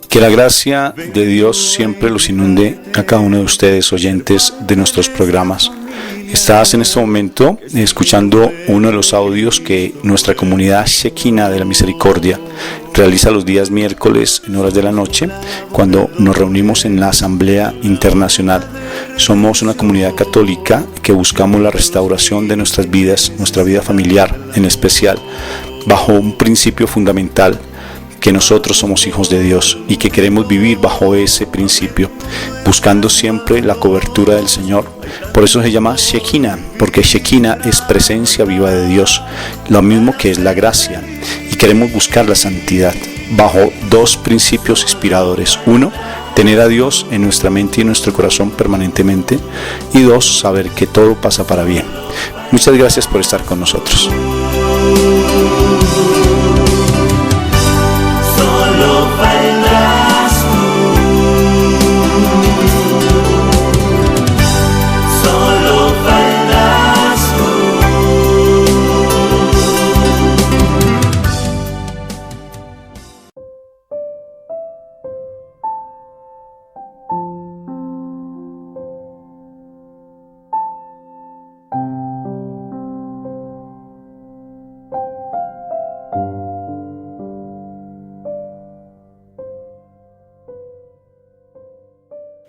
Que la gracia de Dios siempre los inunde a cada uno de ustedes, oyentes de nuestros programas. Estás en este momento escuchando uno de los audios que nuestra comunidad Shekinah de la Misericordia realiza los días miércoles en horas de la noche, cuando nos reunimos en la Asamblea Internacional. Somos una comunidad católica que buscamos la restauración de nuestras vidas, nuestra vida familiar en especial, bajo un principio fundamental: que nosotros somos hijos de Dios y que queremos vivir bajo ese principio, buscando siempre la cobertura del Señor. Por eso se llama Shekinah, porque Shekinah es presencia viva de Dios, lo mismo que es la gracia, y queremos buscar la santidad bajo dos principios inspiradores: uno, tener a Dios en nuestra mente y en nuestro corazón permanentemente, y dos, saber que todo pasa para bien. Muchas gracias por estar con nosotros.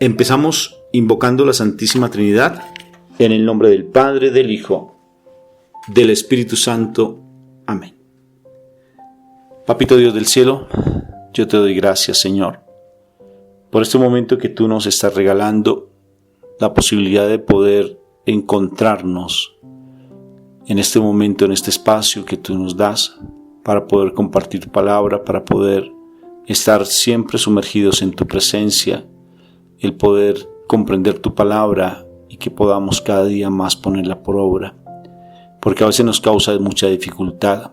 Empezamos invocando la Santísima Trinidad en el nombre del Padre, del Hijo, del Espíritu Santo. Amén. Papito Dios del cielo, yo te doy gracias, Señor, por este momento que tú nos estás regalando, la posibilidad de poder encontrarnos en este momento, en este espacio que tú nos das, para poder compartir tu palabra, para poder estar siempre sumergidos en tu presencia, el poder comprender tu palabra y que podamos cada día más ponerla por obra, porque a veces nos causa mucha dificultad,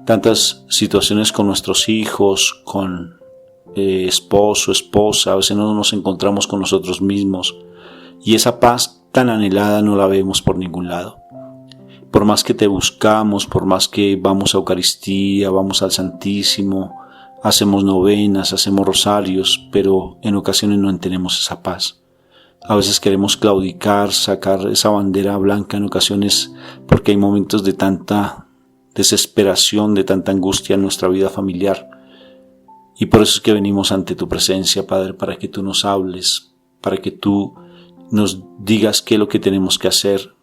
tantas situaciones con nuestros hijos, con esposo, esposa. A veces no nos encontramos con nosotros mismos y esa paz tan anhelada no la vemos por ningún lado. Por más que te buscamos, por más que vamos a Eucaristía, vamos al Santísimo, hacemos novenas, hacemos rosarios, pero en ocasiones no tenemos esa paz. A veces queremos claudicar, sacar esa bandera blanca en ocasiones, porque hay momentos de tanta desesperación, de tanta angustia en nuestra vida familiar. Y por eso es que venimos ante tu presencia, Padre, para que tú nos hables, para que tú nos digas qué es lo que tenemos que hacer.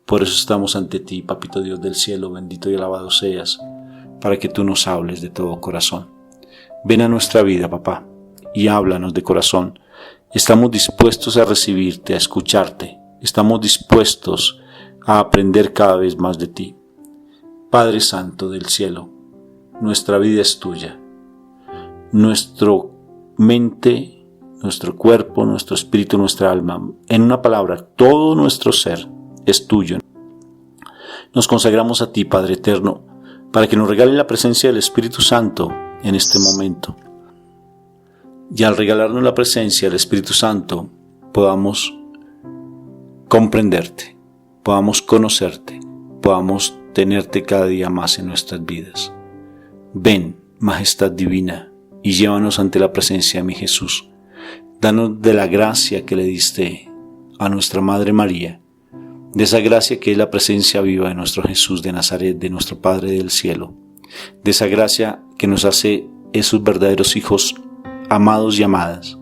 Por eso estamos ante ti, Papito Dios del cielo, bendito y alabado seas, para que tú nos hables de todo corazón. Ven a nuestra vida, papá, y háblanos de corazón. Estamos dispuestos a recibirte, a escucharte. Estamos dispuestos a aprender cada vez más de ti. Padre Santo del cielo, nuestra vida es tuya. Nuestra mente, nuestro cuerpo, nuestro espíritu, nuestra alma, en una palabra, todo nuestro ser es tuyo. Nos consagramos a ti, Padre eterno, para que nos regale la presencia del Espíritu Santo en este momento. Y al regalarnos la presencia del Espíritu Santo, podamos comprenderte, podamos conocerte, podamos tenerte cada día más en nuestras vidas. Ven, Majestad Divina, y llévanos ante la presencia de mi Jesús. Danos de la gracia que le diste a nuestra Madre María, de esa gracia que es la presencia viva de nuestro Jesús de Nazaret, de nuestro Padre del cielo, de esa gracia que nos hace esos verdaderos hijos amados y amadas,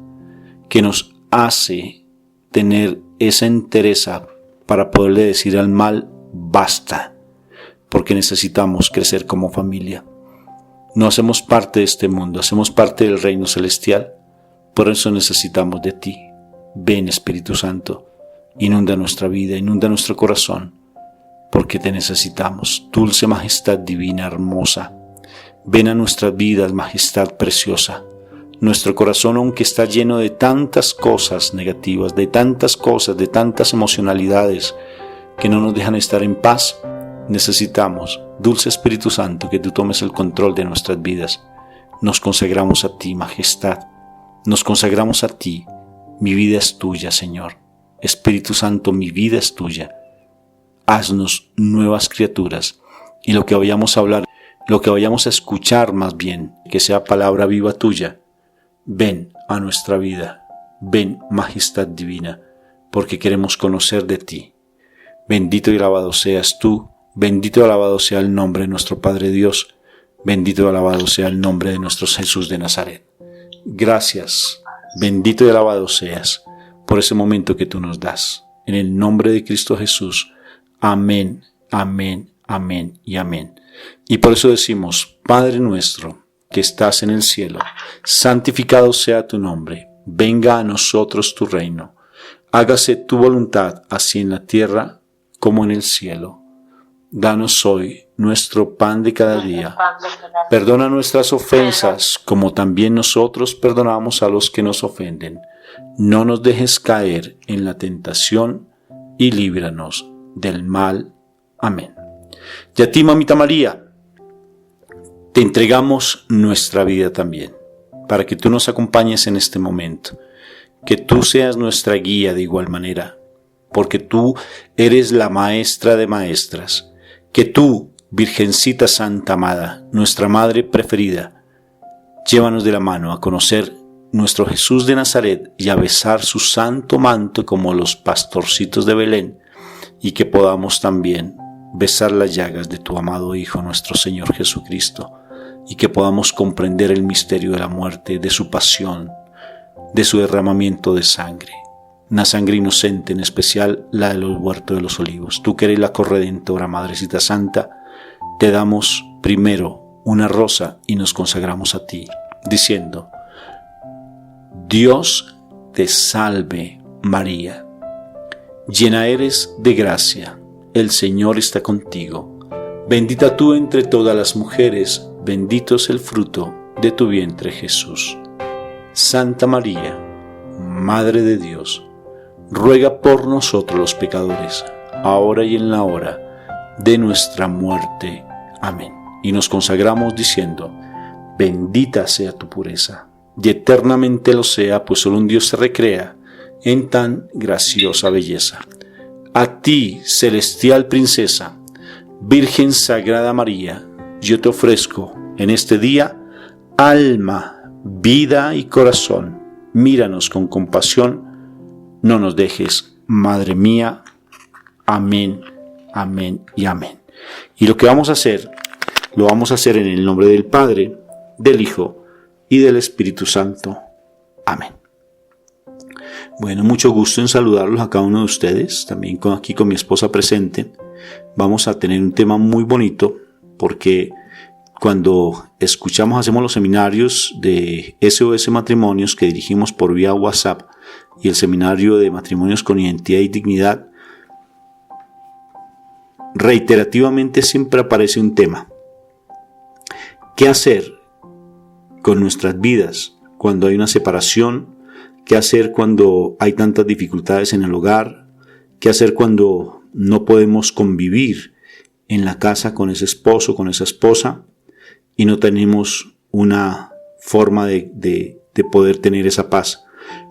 que nos hace tener esa entereza para poderle decir al mal basta, porque necesitamos crecer como familia. No hacemos parte de este mundo, hacemos parte del reino celestial, por eso necesitamos de ti. Ven, Espíritu Santo, inunda nuestra vida, inunda nuestro corazón, porque te necesitamos. Dulce Majestad Divina, hermosa, ven a nuestras vidas, Majestad preciosa. Nuestro corazón, aunque está lleno de tantas cosas negativas, de tantas cosas, de tantas emocionalidades que no nos dejan estar en paz, necesitamos, dulce Espíritu Santo, que tú tomes el control de nuestras vidas. Nos consagramos a ti, Majestad. Nos consagramos a ti. Mi vida es tuya, Señor. Espíritu Santo, mi vida es tuya. Haznos nuevas criaturas. Y lo que vayamos a hablar lo que vayamos a escuchar más bien, que sea palabra viva tuya. Ven a nuestra vida, ven Majestad Divina, porque queremos conocer de ti. Bendito y alabado seas tú, bendito y alabado sea el nombre de nuestro Padre Dios, bendito y alabado sea el nombre de nuestro Jesús de Nazaret. Gracias, bendito y alabado seas por ese momento que tú nos das. En el nombre de Cristo Jesús. Amén, amén, amén y amén. Y por eso decimos, Padre nuestro que estás en el cielo, santificado sea tu nombre, venga a nosotros tu reino, hágase tu voluntad así en la tierra como en el cielo. Danos hoy nuestro pan de cada día, perdona nuestras ofensas como también nosotros perdonamos a los que nos ofenden. No nos dejes caer en la tentación y líbranos del mal. Amén. Y a ti, Mamita María, te entregamos nuestra vida también, para que tú nos acompañes en este momento, que tú seas nuestra guía de igual manera, porque tú eres la maestra de maestras, que tú, Virgencita Santa Amada, nuestra Madre preferida, llévanos de la mano a conocer nuestro Jesús de Nazaret y a besar su santo manto como los pastorcitos de Belén, y que podamos también besar las llagas de tu amado Hijo, nuestro Señor Jesucristo, y que podamos comprender el misterio de la muerte, de su pasión, de su derramamiento de sangre, una sangre inocente, en especial la de los huertos de los olivos. Tú que eres la corredentora, Madrecita Santa, te damos primero una rosa y nos consagramos a ti, diciendo: Dios te salve María, llena eres de gracia, el Señor está contigo, bendita tú entre todas las mujeres, bendito es el fruto de tu vientre Jesús. Santa María, Madre de Dios, ruega por nosotros los pecadores, ahora y en la hora de nuestra muerte. Amén. Y nos consagramos diciendo: bendita sea tu pureza, y eternamente lo sea, pues solo un Dios se recrea en tan graciosa belleza. A ti, celestial princesa, Virgen Sagrada María, yo te ofrezco en este día alma, vida y corazón. Míranos con compasión, no nos dejes, Madre mía. Amén, amén y amén. Y lo que vamos a hacer, lo vamos a hacer en el nombre del Padre, del Hijo y del Espíritu Santo. Amén. Bueno, mucho gusto en saludarlos a cada uno de ustedes, también aquí con mi esposa presente. Vamos a tener un tema muy bonito, porque cuando hacemos los seminarios de SOS Matrimonios que dirigimos por vía WhatsApp y el seminario de matrimonios con identidad y dignidad, reiterativamente siempre aparece un tema: ¿qué hacer con nuestras vidas cuando hay una separación? ¿Qué hacer cuando hay tantas dificultades en el hogar? ¿Qué hacer cuando no podemos convivir en la casa con ese esposo, con esa esposa, y no tenemos una forma de poder tener esa paz?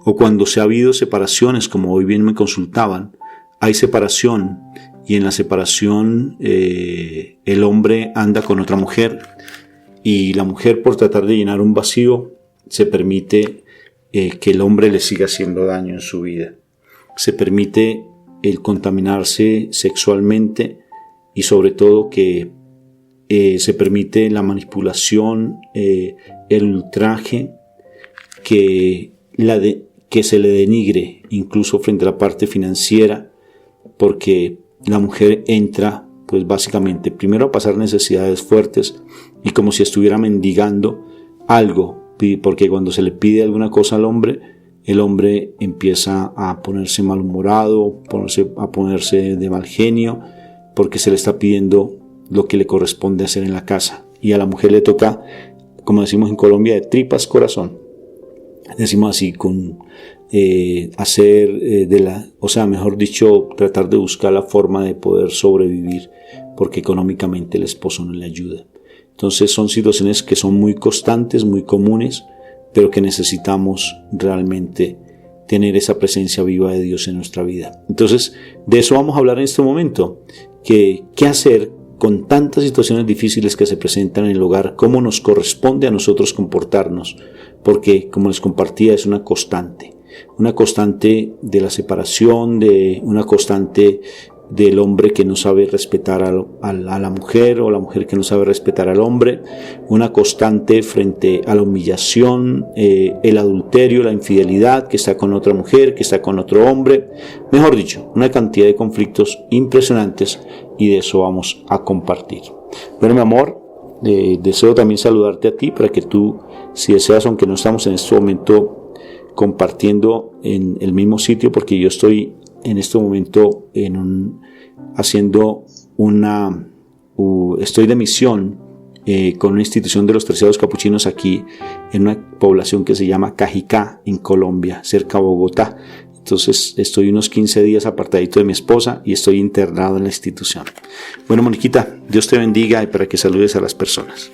O cuando se ha habido separaciones, como hoy bien me consultaban, hay separación, y en la separación el hombre anda con otra mujer, y la mujer, por tratar de llenar un vacío, se permite que el hombre le siga haciendo daño en su vida. Se permite el contaminarse sexualmente, y sobre todo que se permite la manipulación, el ultraje, que se le denigre incluso frente a la parte financiera, porque la mujer entra pues básicamente primero a pasar necesidades fuertes y como si estuviera mendigando algo, porque cuando se le pide alguna cosa al hombre, el hombre empieza a ponerse malhumorado, a ponerse de mal genio, porque se le está pidiendo lo que le corresponde hacer en la casa, y a la mujer le toca, como decimos en Colombia, de tripas corazón. Decimos así, con mejor dicho, tratar de buscar la forma de poder sobrevivir, porque económicamente el esposo no le ayuda. Entonces son situaciones que son muy constantes, muy comunes, pero que necesitamos realmente tener esa presencia viva de Dios en nuestra vida. Entonces, de eso vamos a hablar en este momento. ¿Qué hacer con tantas situaciones difíciles que se presentan en el hogar, cómo nos corresponde a nosotros comportarnos, porque, como les compartía, es una constante de la separación, de una constante del hombre que no sabe respetar a la mujer, o la mujer que no sabe respetar al hombre, una constante frente a la humillación, el adulterio, la infidelidad, que está con otra mujer, que está con otro hombre, mejor dicho, una cantidad de conflictos impresionantes, y de eso vamos a compartir. Bueno, mi amor, deseo también saludarte a ti para que tú, si deseas, aunque no estamos en este momento compartiendo en el mismo sitio, porque yo estoy en este momento estoy de misión con una institución de los terciarios capuchinos aquí en una población que se llama Cajicá, en Colombia, cerca de Bogotá. Entonces estoy unos 15 días apartadito de mi esposa y estoy internado en la institución. Bueno, Moniquita, Dios te bendiga, y para que saludes a las personas.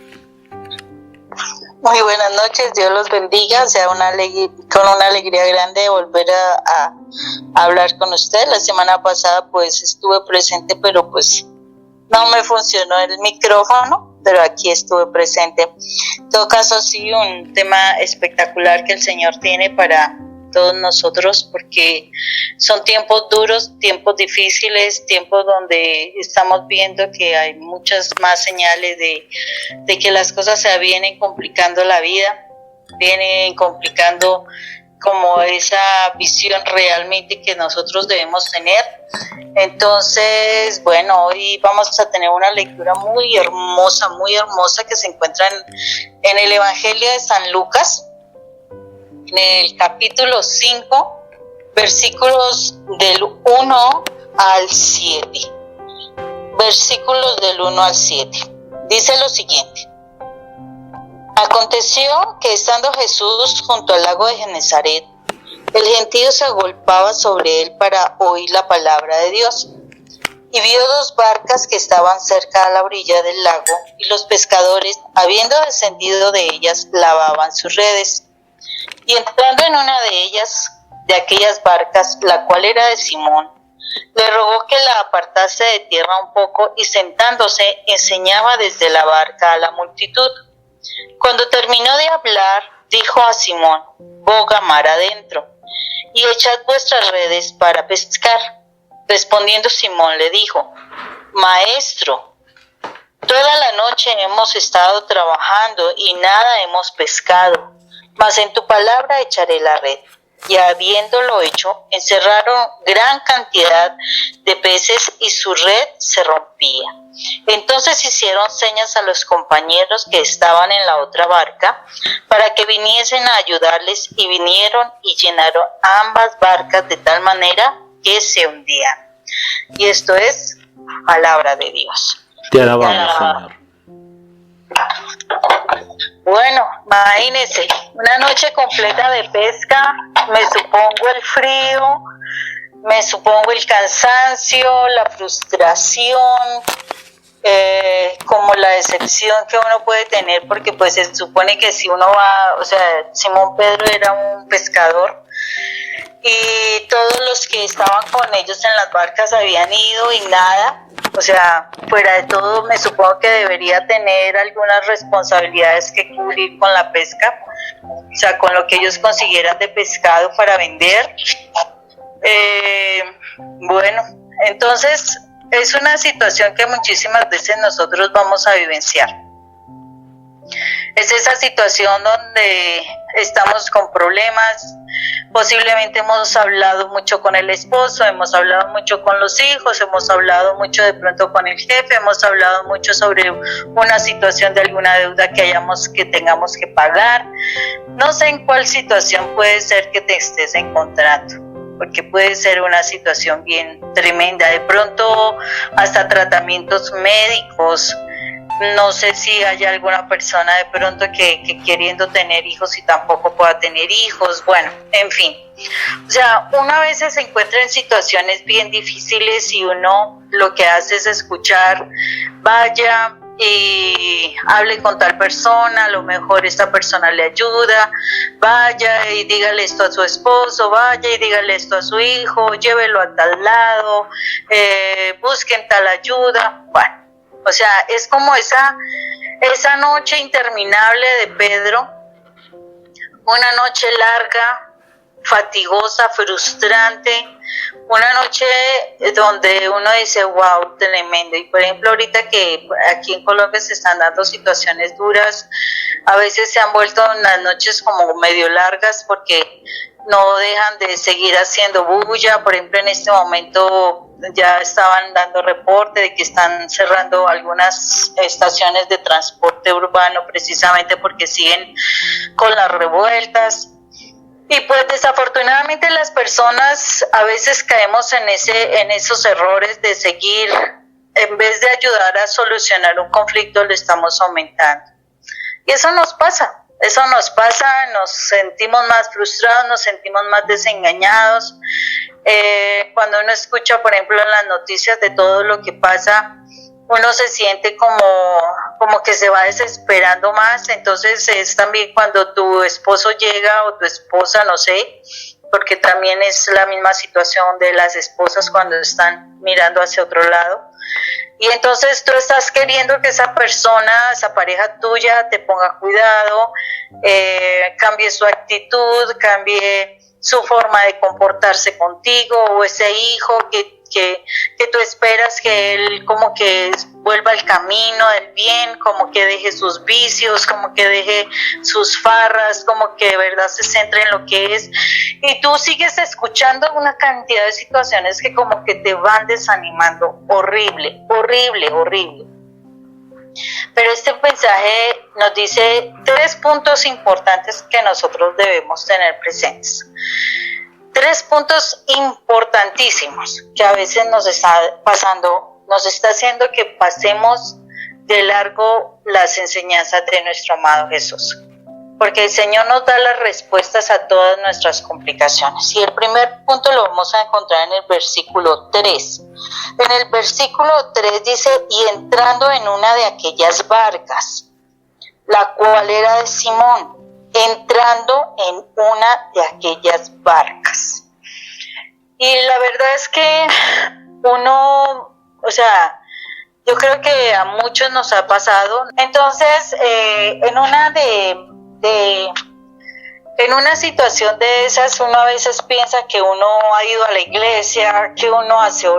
Muy buenas noches, Dios los bendiga, con una alegría grande de volver a hablar con usted. La semana pasada pues estuve presente, pero pues no me funcionó el micrófono, pero aquí estuve presente. En todo caso, sí, un tema espectacular que el Señor tiene para todos nosotros, porque son tiempos duros, tiempos difíciles, tiempos donde estamos viendo que hay muchas más señales de que las cosas se vienen complicando la vida, vienen complicando como esa visión realmente que nosotros debemos tener. Entonces, bueno, hoy vamos a tener una lectura muy hermosa que se encuentra en el Evangelio de San Lucas, en el capítulo 5, versículos del 1 al 7. Versículos del 1 al 7. Dice lo siguiente: Aconteció que estando Jesús junto al lago de Genesaret, el gentío se agolpaba sobre él para oír la palabra de Dios. Y vio dos barcas que estaban cerca a la orilla del lago, y los pescadores, habiendo descendido de ellas, lavaban sus redes. Y entrando en una de ellas, de aquellas barcas, la cual era de Simón, le rogó que la apartase de tierra un poco, y sentándose enseñaba desde la barca a la multitud. Cuando terminó de hablar, dijo a Simón: boga mar adentro, y echad vuestras redes para pescar. Respondiendo Simón le dijo: Maestro, toda la noche hemos estado trabajando y nada hemos pescado, mas en tu palabra echaré la red. Y habiéndolo hecho, encerraron gran cantidad de peces y su red se rompía. Entonces hicieron señas a los compañeros que estaban en la otra barca para que viniesen a ayudarles, y vinieron y llenaron ambas barcas de tal manera que se hundían. Y esto es palabra de Dios. Te alabamos, Señor. Bueno, imagínense, una noche completa de pesca, me supongo el frío, me supongo el cansancio, la frustración, como la decepción que uno puede tener, porque pues se supone que si uno va, o sea, Simón Pedro era un pescador, y todos los que estaban con ellos en las barcas habían ido y nada. O sea, fuera de todo, me supongo que debería tener algunas responsabilidades que cubrir con la pesca, o sea, con lo que ellos consiguieran de pescado para vender. Bueno, entonces es una situación que muchísimas veces nosotros vamos a vivenciar. Es esa situación donde estamos con problemas. Posiblemente hemos hablado mucho con el esposo, hemos hablado mucho con los hijos, hemos hablado mucho de pronto con el jefe, hemos hablado mucho sobre una situación de alguna deuda que tengamos que pagar. No sé en cuál situación puede ser que te estés encontrando, porque puede ser una situación bien tremenda, de pronto hasta tratamientos médicos. No sé si hay alguna persona de pronto que queriendo tener hijos y tampoco pueda tener hijos. Bueno, en fin. O sea, uno a veces se encuentra en situaciones bien difíciles y uno lo que hace es escuchar: vaya y hable con tal persona, a lo mejor esta persona le ayuda, vaya y dígale esto a su esposo, vaya y dígale esto a su hijo, llévelo a tal lado, busquen tal ayuda. Bueno, O sea, es como esa noche interminable de Pedro, una noche larga, fatigosa, frustrante, una noche donde uno dice, wow, tremendo. Y por ejemplo, ahorita que aquí en Colombia se están dando situaciones duras, a veces se han vuelto unas noches como medio largas porque no dejan de seguir haciendo bulla. Por ejemplo, en este momento ya estaban dando reporte de que están cerrando algunas estaciones de transporte urbano precisamente porque siguen con las revueltas. Y pues desafortunadamente las personas a veces caemos en esos errores de seguir, en vez de ayudar a solucionar un conflicto, lo estamos aumentando. Y eso nos pasa, nos sentimos más frustrados, nos sentimos más desengañados. Cuando uno escucha, por ejemplo, en las noticias de todo lo que pasa, uno se siente como que se va desesperando más. Entonces es también cuando tu esposo llega o tu esposa, no sé, porque también es la misma situación de las esposas cuando están mirando hacia otro lado. Y entonces tú estás queriendo que esa persona, esa pareja tuya, te ponga cuidado, cambie su actitud, cambie su forma de comportarse contigo, o ese hijo que tú esperas que él como que vuelva al camino del bien, como que deje sus vicios, como que deje sus farras, como que de verdad se centre en lo que es, y tú sigues escuchando una cantidad de situaciones que como que te van desanimando. Horrible, horrible, horrible. Pero este mensaje nos dice 3 puntos importantes que nosotros debemos tener presentes. 3 puntos importantísimos que a veces nos está pasando, nos está haciendo que pasemos de largo las enseñanzas de nuestro amado Jesús. Porque el Señor nos da las respuestas a todas nuestras complicaciones. Y el primer punto lo vamos a encontrar en el versículo 3. En el versículo 3 dice, y entrando en una de aquellas barcas, la cual era de Simón, entrando en una de aquellas barcas. Y la verdad es que yo creo que a muchos nos ha pasado. Entonces, en una situación de esas, uno a veces piensa que uno ha ido a la iglesia, que uno hace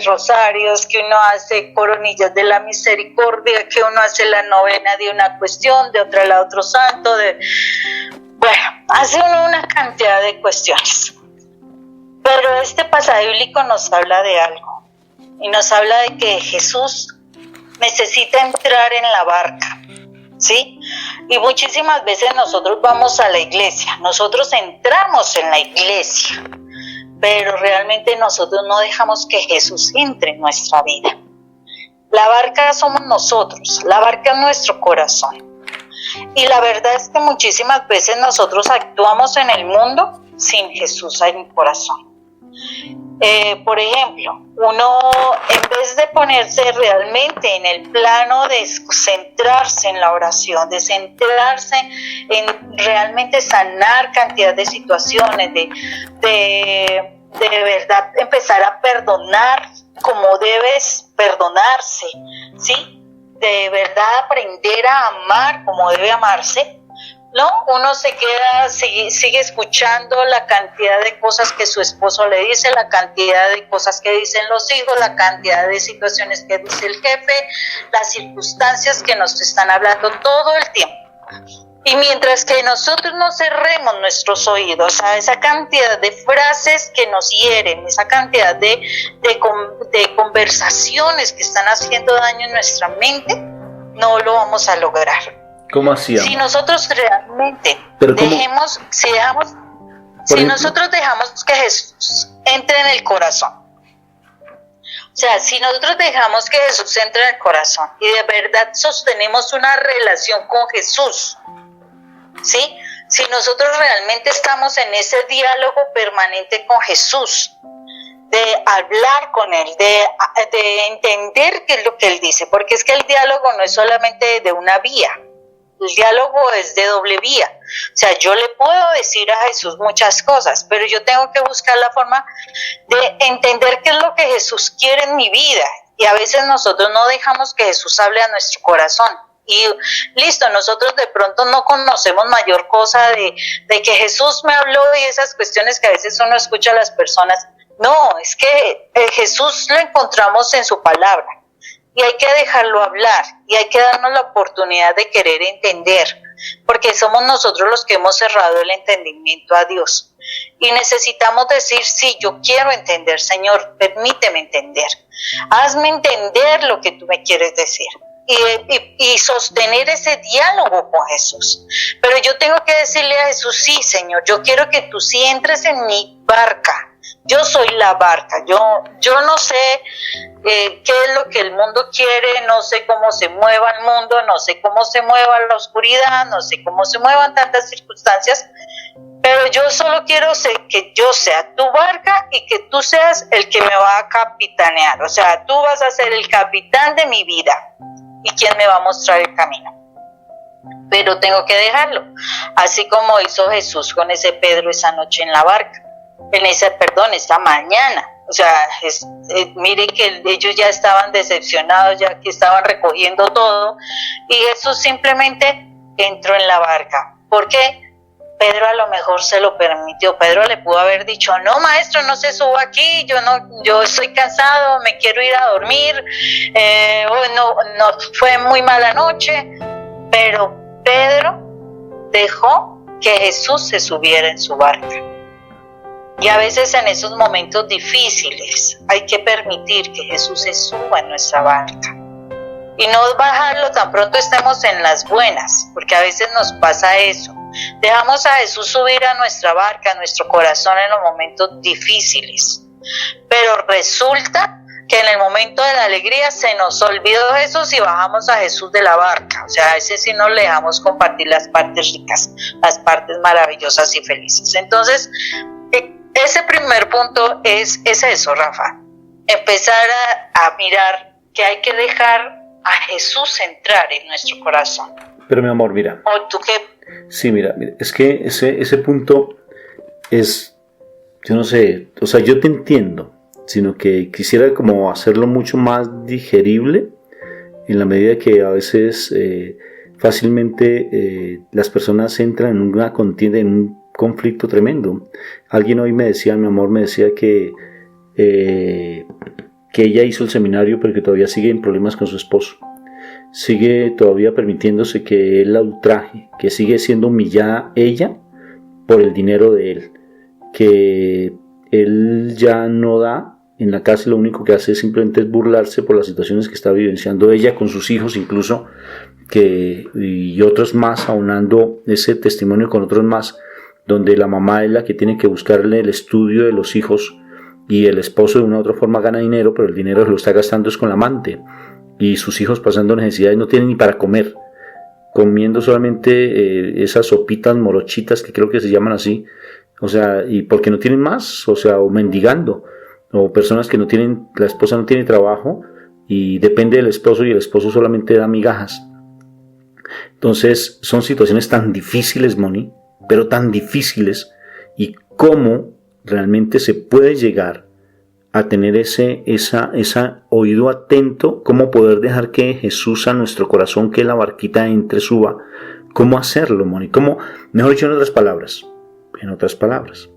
rosarios, que uno hace coronillas de la misericordia, que uno hace la novena de una cuestión, de otra la otro santo, hace uno una cantidad de cuestiones. Pero este pasaje bíblico nos habla de algo, y nos habla de que Jesús necesita entrar en la barca, ¿sí? Y muchísimas veces nosotros vamos a la iglesia, nosotros entramos en la iglesia, pero realmente nosotros no dejamos que Jesús entre en nuestra vida. La barca somos nosotros, la barca es nuestro corazón. Y la verdad es que muchísimas veces nosotros actuamos en el mundo sin Jesús en el corazón. Por ejemplo, uno en vez de ponerse realmente en el plano de centrarse en la oración, de centrarse en realmente sanar cantidad de situaciones, de verdad empezar a perdonar como debes perdonarse, ¿sí? De verdad aprender a amar como debe amarse, ¿no? Uno sigue escuchando la cantidad de cosas que su esposo le dice, la cantidad de cosas que dicen los hijos, la cantidad de situaciones que dice el jefe, las circunstancias que nos están hablando todo el tiempo. Y mientras que nosotros no cerremos nuestros oídos a esa cantidad de frases que nos hieren, esa cantidad de conversaciones que están haciendo daño en nuestra mente, no lo vamos a lograr. ¿Cómo hacíamos? Si nosotros realmente nosotros dejamos que Jesús entre en el corazón, o sea, si nosotros dejamos que Jesús entre en el corazón y de verdad sostenemos una relación con Jesús, ¿sí? Si nosotros realmente estamos en ese diálogo permanente con Jesús, de hablar con Él, de entender qué es lo que Él dice, porque es que el diálogo no es solamente de una vía, el diálogo es de doble vía. O sea, yo le puedo decir a Jesús muchas cosas, pero yo tengo que buscar la forma de entender qué es lo que Jesús quiere en mi vida, Y a veces nosotros no dejamos que Jesús hable a nuestro corazón. Y listo, nosotros de pronto no conocemos mayor cosa de que Jesús me habló y esas cuestiones que a veces uno escucha a las personas. No, es que Jesús lo encontramos en su palabra y hay que dejarlo hablar y hay que darnos la oportunidad de querer entender, porque somos nosotros los que hemos cerrado el entendimiento a Dios y necesitamos decir, sí, yo quiero entender, Señor, permíteme entender, hazme entender lo que tú me quieres decir. Y sostener ese diálogo con Jesús. Pero yo tengo que decirle a Jesús, sí, Señor, yo quiero que tú sí entres en mi barca. Yo soy la barca. Yo no sé qué es lo que el mundo quiere, no sé cómo se mueva el mundo, no sé cómo se mueva la oscuridad, no sé cómo se muevan tantas circunstancias, pero yo solo quiero que yo sea tu barca y que tú seas el que me va a capitanear. O sea, tú vas a ser el capitán de mi vida y quien me va a mostrar el camino. Pero tengo que dejarlo, así como hizo Jesús con ese Pedro esa noche en la barca, esta mañana. O sea, mire que ellos ya estaban decepcionados, ya que estaban recogiendo todo, y Jesús simplemente entró en la barca. ¿Por qué? Pedro a lo mejor se lo permitió. Pedro le pudo haber dicho, no, maestro, no se suba aquí, yo estoy cansado, me quiero ir a dormir, no fue muy mala noche. Pero Pedro dejó que Jesús se subiera en su barca. Y a veces en esos momentos difíciles hay que permitir que Jesús se suba en nuestra barca. Y no bajarlo tan pronto estemos en las buenas, porque a veces nos pasa eso. Dejamos a Jesús subir a nuestra barca, a nuestro corazón en los momentos difíciles. Pero resulta que en el momento de la alegría se nos olvidó Jesús y bajamos a Jesús de la barca. O sea, a ese sí no le dejamos compartir las partes ricas, las partes maravillosas y felices. Entonces, ese primer punto es eso, Rafa. Empezar a mirar que hay que dejar a Jesús entrar en nuestro corazón. Pero mi amor, mira. ¿O tú qué? Sí, mira, es que ese punto es, yo no sé, o sea, yo te entiendo, sino que quisiera como hacerlo mucho más digerible, en la medida que a veces fácilmente las personas entran en una contienda, en un conflicto tremendo. Alguien hoy me decía, mi amor, me decía que ella hizo el seminario pero que todavía sigue en problemas con su esposo. Sigue todavía permitiéndose que él la ultraje, que sigue siendo humillada ella por el dinero de él, que él ya no da en la casa, lo único que hace simplemente es burlarse por las situaciones que está vivenciando ella con sus hijos incluso, y otros más, aunando ese testimonio con otros más, donde la mamá es la que tiene que buscarle el estudio de los hijos y el esposo de una u otra forma gana dinero, pero el dinero se lo está gastando es con la amante. Y sus hijos pasando necesidades, no tienen ni para comer, comiendo solamente esas sopitas morochitas que creo que se llaman así, o sea, y porque no tienen más, o sea, o mendigando, o personas que no tienen, la esposa no tiene trabajo y depende del esposo y el esposo solamente da migajas. Entonces son situaciones tan difíciles, Moni, pero tan difíciles, y cómo realmente se puede llegar a tener ese oído atento, cómo poder dejar que Jesús a nuestro corazón, que la barquita entre, suba. ¿Cómo hacerlo, Moni? ¿Cómo? Mejor dicho, en otras palabras,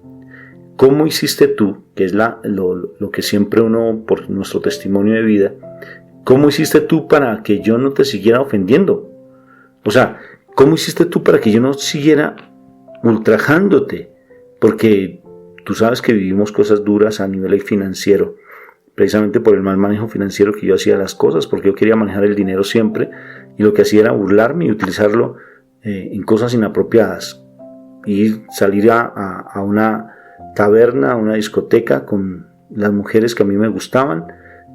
¿cómo hiciste tú, que es lo que siempre uno, por nuestro testimonio de vida, cómo hiciste tú para que yo no te siguiera ofendiendo? O sea, ¿cómo hiciste tú para que yo no siguiera ultrajándote? Porque tú sabes que vivimos cosas duras a nivel financiero, precisamente por el mal manejo financiero que yo hacía de las cosas, porque yo quería manejar el dinero siempre, y lo que hacía era burlarme y utilizarlo en cosas inapropiadas, y salir a una taberna, a una discoteca con las mujeres que a mí me gustaban,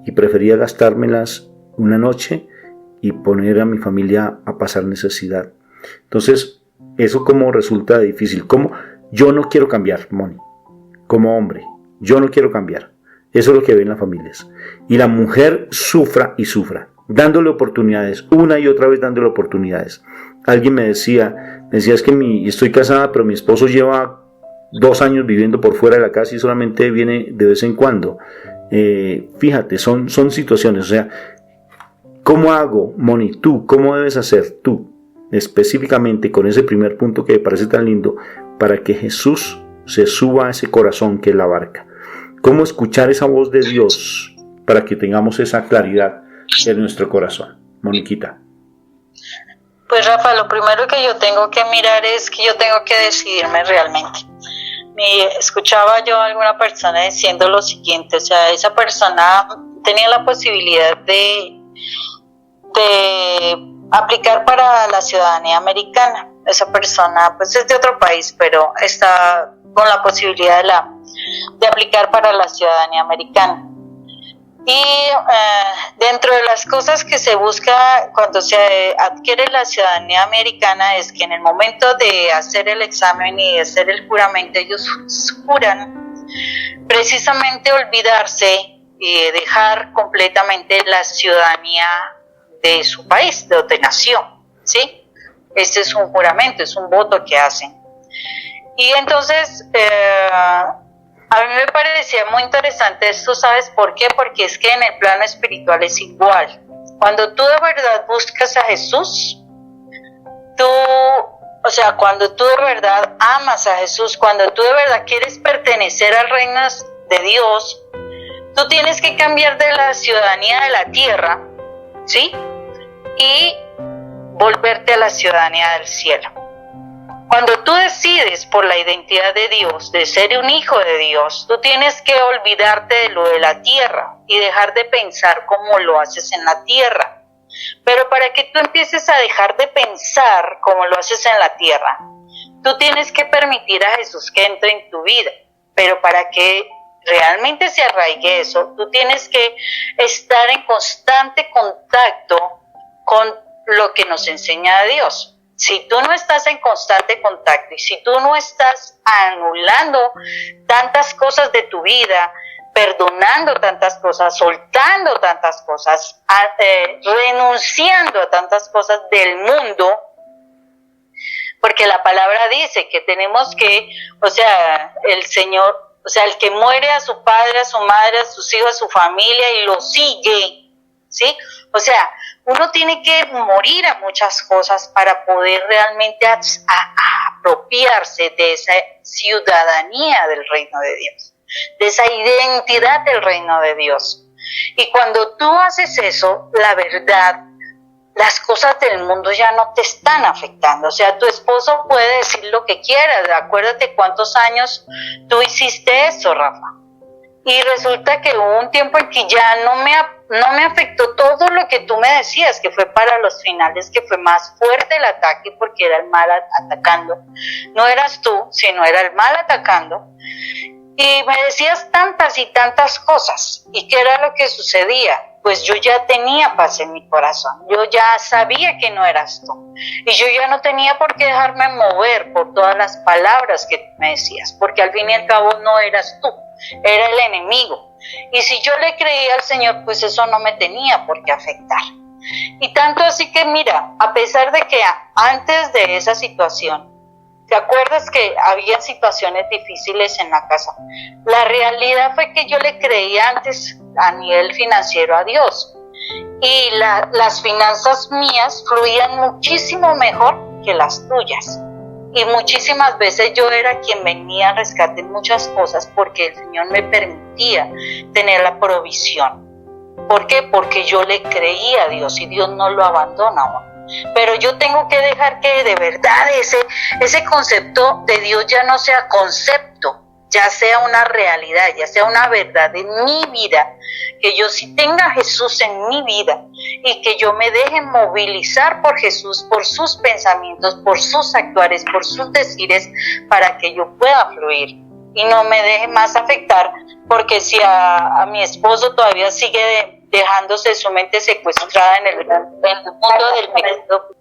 y prefería gastármelas una noche y poner a mi familia a pasar necesidad. Entonces, eso como resulta difícil. Como yo no quiero cambiar, Moni. Como hombre, yo no quiero cambiar. Eso es lo que ven las familias. Y la mujer sufra y sufra, dándole oportunidades, una y otra vez dándole oportunidades. Alguien me decía, es que estoy casada, pero mi esposo lleva 2 años viviendo por fuera de la casa y solamente viene de vez en cuando. Fíjate, son situaciones, o sea, ¿cómo hago, Moni, tú? ¿Cómo debes hacer tú? Específicamente con ese primer punto que me parece tan lindo, para que Jesús se suba a ese corazón que es la barca. ¿Cómo escuchar esa voz de Dios para que tengamos esa claridad en nuestro corazón? Moniquita. Pues Rafa, lo primero que yo tengo que mirar es que yo tengo que decidirme realmente. Escuchaba yo a alguna persona diciendo lo siguiente, o sea, esa persona tenía la posibilidad de aplicar para la ciudadanía americana. Esa persona pues es de otro país, pero está con la posibilidad de aplicar para la ciudadanía americana. Y dentro de las cosas que se busca cuando se adquiere la ciudadanía americana es que en el momento de hacer el examen y de hacer el juramento, ellos juran precisamente olvidarse y dejar completamente la ciudadanía de su país, de donde nació, ¿sí? Este es un juramento, es un voto que hacen. Y entonces, a mí me parecía muy interesante esto, ¿sabes por qué? Porque es que en el plano espiritual es igual. Cuando tú de verdad buscas a Jesús, cuando tú de verdad amas a Jesús, cuando tú de verdad quieres pertenecer al reino de Dios, tú tienes que cambiar de la ciudadanía de la tierra, ¿sí? Y volverte a la ciudadanía del cielo. Cuando tú decides por la identidad de Dios, de ser un hijo de Dios, tú tienes que olvidarte de lo de la tierra y dejar de pensar como lo haces en la tierra. Pero para que tú empieces a dejar de pensar como lo haces en la tierra, tú tienes que permitir a Jesús que entre en tu vida. Pero para que realmente se arraigue eso, tú tienes que estar en constante contacto con lo que nos enseña Dios. Si tú no estás en constante contacto y si tú no estás anulando tantas cosas de tu vida, perdonando tantas cosas, soltando tantas cosas, renunciando a tantas cosas del mundo, porque la palabra dice que tenemos que, el Señor, el que muere a su padre, a su madre, a sus hijos, a su familia y lo sigue, ¿sí? Uno tiene que morir a muchas cosas para poder realmente apropiarse de esa ciudadanía del reino de Dios, de esa identidad del reino de Dios. Y cuando tú haces eso, la verdad, las cosas del mundo ya no te están afectando. Tu esposo puede decir lo que quiera. Acuérdate cuántos años tú hiciste eso, Rafa. Y resulta que hubo un tiempo en que ya no me afectó todo lo que tú me decías, que fue para los finales, que fue más fuerte el ataque porque era el mal atacando. No eras tú, sino era el mal atacando. Y me decías tantas y tantas cosas. ¿Y qué era lo que sucedía? Pues yo ya tenía paz en mi corazón. Yo ya sabía que no eras tú. Y yo ya no tenía por qué dejarme mover por todas las palabras que me decías, porque al fin y al cabo no eras tú, era el enemigo. Y si yo le creía al Señor, pues eso no me tenía por qué afectar. Y tanto así que mira, a pesar de que antes de esa situación, ¿te acuerdas que había situaciones difíciles en la casa? La realidad fue que yo le creía antes a nivel financiero a Dios. Y las finanzas mías fluían muchísimo mejor que las tuyas. Y muchísimas veces yo era quien venía a rescate en muchas cosas porque el Señor me permitía tener la provisión. ¿Por qué? Porque yo le creía a Dios y Dios no lo abandona a uno. Pero yo tengo que dejar que de verdad ese concepto de Dios ya no sea concepto, ya sea una realidad, ya sea una verdad en mi vida, que yo sí tenga a Jesús en mi vida y que yo me deje movilizar por Jesús, por sus pensamientos, por sus actuares, por sus decires, para que yo pueda fluir y no me deje más afectar, porque si a mi esposo todavía sigue dejándose su mente secuestrada en el mundo del pecado.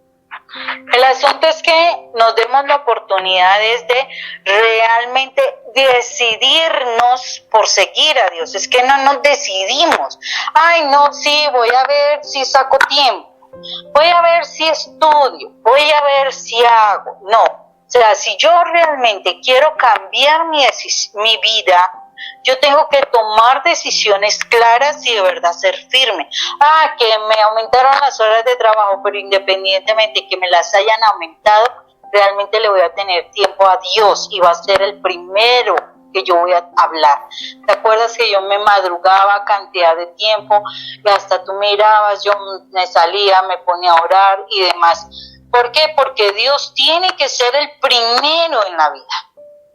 El asunto es que nos demos la oportunidad de realmente decidirnos por seguir a Dios. Es que no nos decidimos. Ay, no, sí, voy a ver si saco tiempo. Voy a ver si estudio. Voy a ver si hago. No. Si yo realmente quiero cambiar mi vida, Yo tengo que tomar decisiones claras y de verdad ser firme. Que me aumentaron las horas de trabajo, pero independientemente que me las hayan aumentado, realmente le voy a tener tiempo a Dios y va a ser el primero que yo voy a hablar. ¿Te acuerdas que yo me madrugaba cantidad de tiempo y hasta tú mirabas, yo me salía, me ponía a orar y demás? ¿Por qué? Porque Dios tiene que ser el primero en la vida.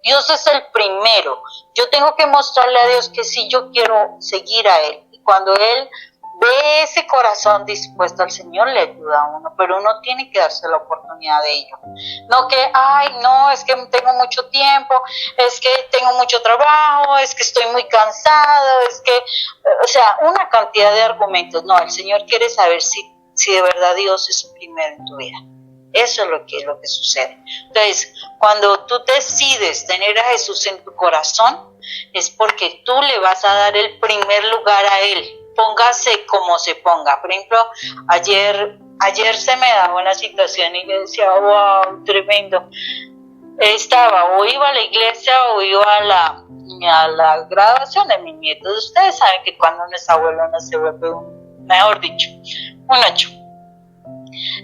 Dios es el primero. Yo tengo que mostrarle a Dios que sí, yo quiero seguir a Él. Y cuando Él ve ese corazón dispuesto al Señor, le ayuda a uno, pero uno tiene que darse la oportunidad de ello. No que, no, es que tengo mucho tiempo, es que tengo mucho trabajo, es que estoy muy cansado, es que, una cantidad de argumentos. No, el Señor quiere saber si de verdad Dios es primero en tu vida. Eso es lo que sucede. Entonces, cuando tú decides tener a Jesús en tu corazón, es porque tú le vas a dar el primer lugar a Él. Póngase como se ponga. Por ejemplo, ayer se me daba una situación y yo decía, wow, tremendo. O iba a la iglesia o iba a la graduación de mis nietos. Ustedes saben que cuando uno es abuelo no se vuelve un 8.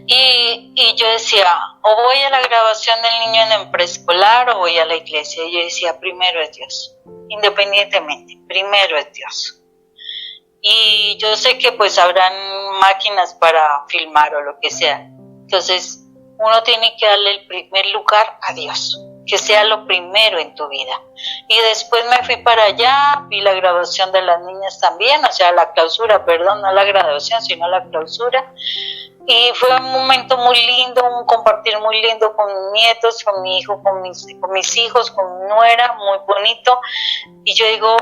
Y yo decía, o voy a la graduación del niño en el preescolar o voy a la iglesia. Y yo decía, primero es Dios, independientemente, primero es Dios. Y yo sé que pues habrán máquinas para filmar o lo que sea. Entonces, uno tiene que darle el primer lugar a Dios, que sea lo primero en tu vida. Y después me fui para allá, vi la graduación de las niñas también, la clausura, perdón, no la graduación, sino la clausura. Y fue un momento muy lindo, un compartir muy lindo con mis nietos, con mi hijo, con mis hijos, con mi nuera, muy bonito. Y yo digo,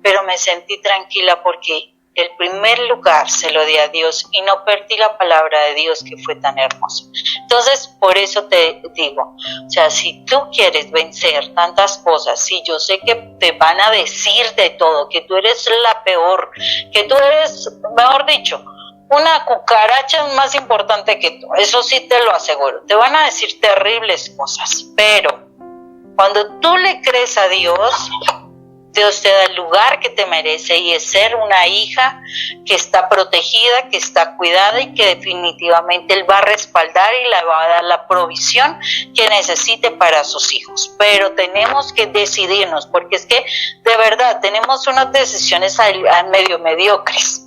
pero me sentí tranquila porque el primer lugar se lo di a Dios y no perdí la palabra de Dios, que fue tan hermosa. Entonces, por eso te digo, si tú quieres vencer tantas cosas, si yo sé que te van a decir de todo, que tú eres la peor, que tú eres, mejor dicho, una cucaracha es más importante que tú, eso sí te lo aseguro. Te van a decir terribles cosas, pero cuando tú le crees a Dios, Dios te da el lugar que te merece y es ser una hija que está protegida, que está cuidada y que definitivamente Él va a respaldar y le va a dar la provisión que necesite para sus hijos. Pero tenemos que decidirnos, porque es que de verdad tenemos unas decisiones medio mediocres.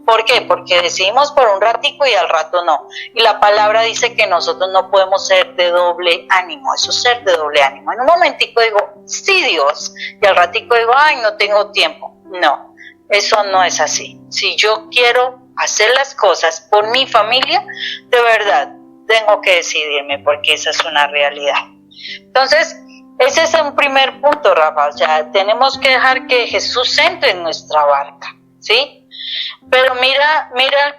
¿Por qué? Porque decidimos por un ratico y al rato no. Y la palabra dice que nosotros no podemos ser de doble ánimo. Eso es ser de doble ánimo. En un momentico digo, sí, Dios. Y al ratico digo, no tengo tiempo. No, eso no es así. Si yo quiero hacer las cosas por mi familia, de verdad, tengo que decidirme porque esa es una realidad. Entonces, ese es un primer punto, Rafa. Tenemos que dejar que Jesús entre en nuestra barca, ¿sí? Pero mira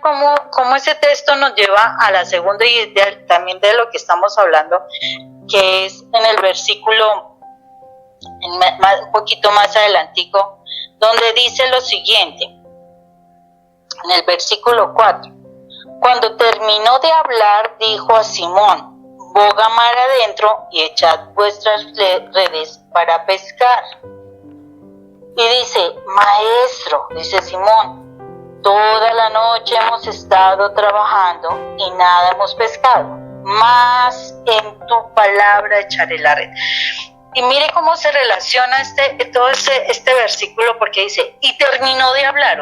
cómo ese texto nos lleva a la segunda y también de lo que estamos hablando, que es en el versículo un poquito más adelantico, donde dice lo siguiente, en el versículo 4. Cuando terminó de hablar, dijo a Simón, boga mar adentro y echad vuestras redes para pescar. Y dice, maestro, dice Simón, toda la noche hemos estado trabajando y nada hemos pescado, mas en tu palabra echaré la red. Y mire cómo se relaciona este versículo, porque dice, y terminó de hablar.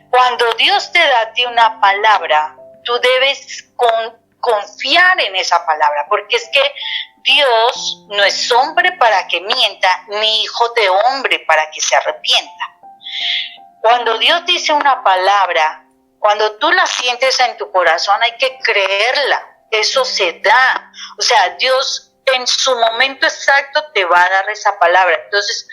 Cuando Dios te da a ti una palabra, tú debes confiar en esa palabra, porque es que Dios no es hombre para que mienta, ni hijo de hombre para que se arrepienta. Cuando Dios dice una palabra, cuando tú la sientes en tu corazón, hay que creerla. Eso se da. Dios en su momento exacto te va a dar esa palabra. Entonces,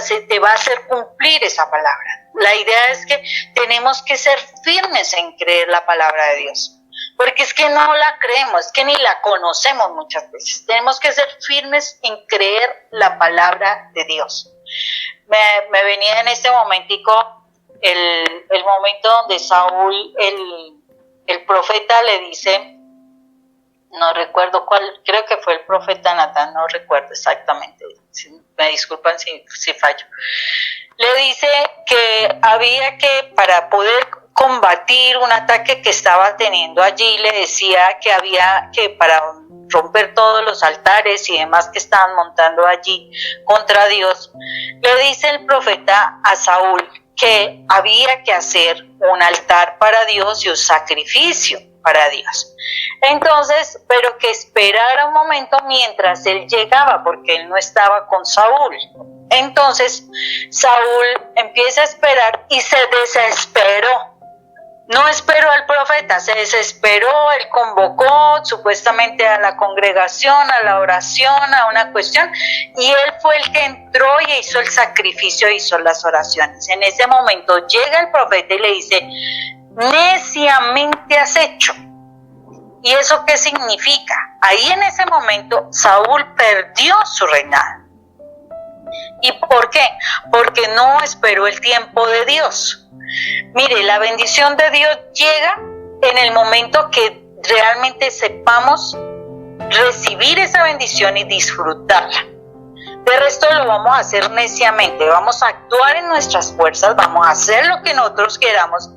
se te va a hacer cumplir esa palabra. La idea es que tenemos que ser firmes en creer la palabra de Dios. Porque es que no la creemos, es que ni la conocemos muchas veces. Tenemos que ser firmes en creer la palabra de Dios. Me venía en este momentico el momento donde Saúl, el profeta, le dice, no recuerdo cuál, creo que fue el profeta Natán, no recuerdo exactamente, me disculpan si fallo. Le dice que había que, para poder combatir un ataque que estaba teniendo allí, le decía que había que, para romper todos los altares y demás que estaban montando allí contra Dios, le dice el profeta a Saúl que había que hacer un altar para Dios y un sacrificio para Dios. Entonces, pero que esperara un momento mientras él llegaba, porque él no estaba con Saúl. Entonces, Saúl empieza a esperar y se desesperó. No esperó al profeta, se desesperó, él convocó supuestamente a la congregación, a la oración, a una cuestión, y él fue el que entró y hizo el sacrificio, hizo las oraciones. En ese momento llega el profeta y le dice: neciamente has hecho. ¿Y eso qué significa? Ahí en ese momento Saúl perdió su reinado. ¿Y por qué? Porque no esperó el tiempo de Dios. Mire, la bendición de Dios llega en el momento que realmente sepamos recibir esa bendición y disfrutarla. De resto lo vamos a hacer neciamente, vamos a actuar en nuestras fuerzas, vamos a hacer lo que nosotros queramos.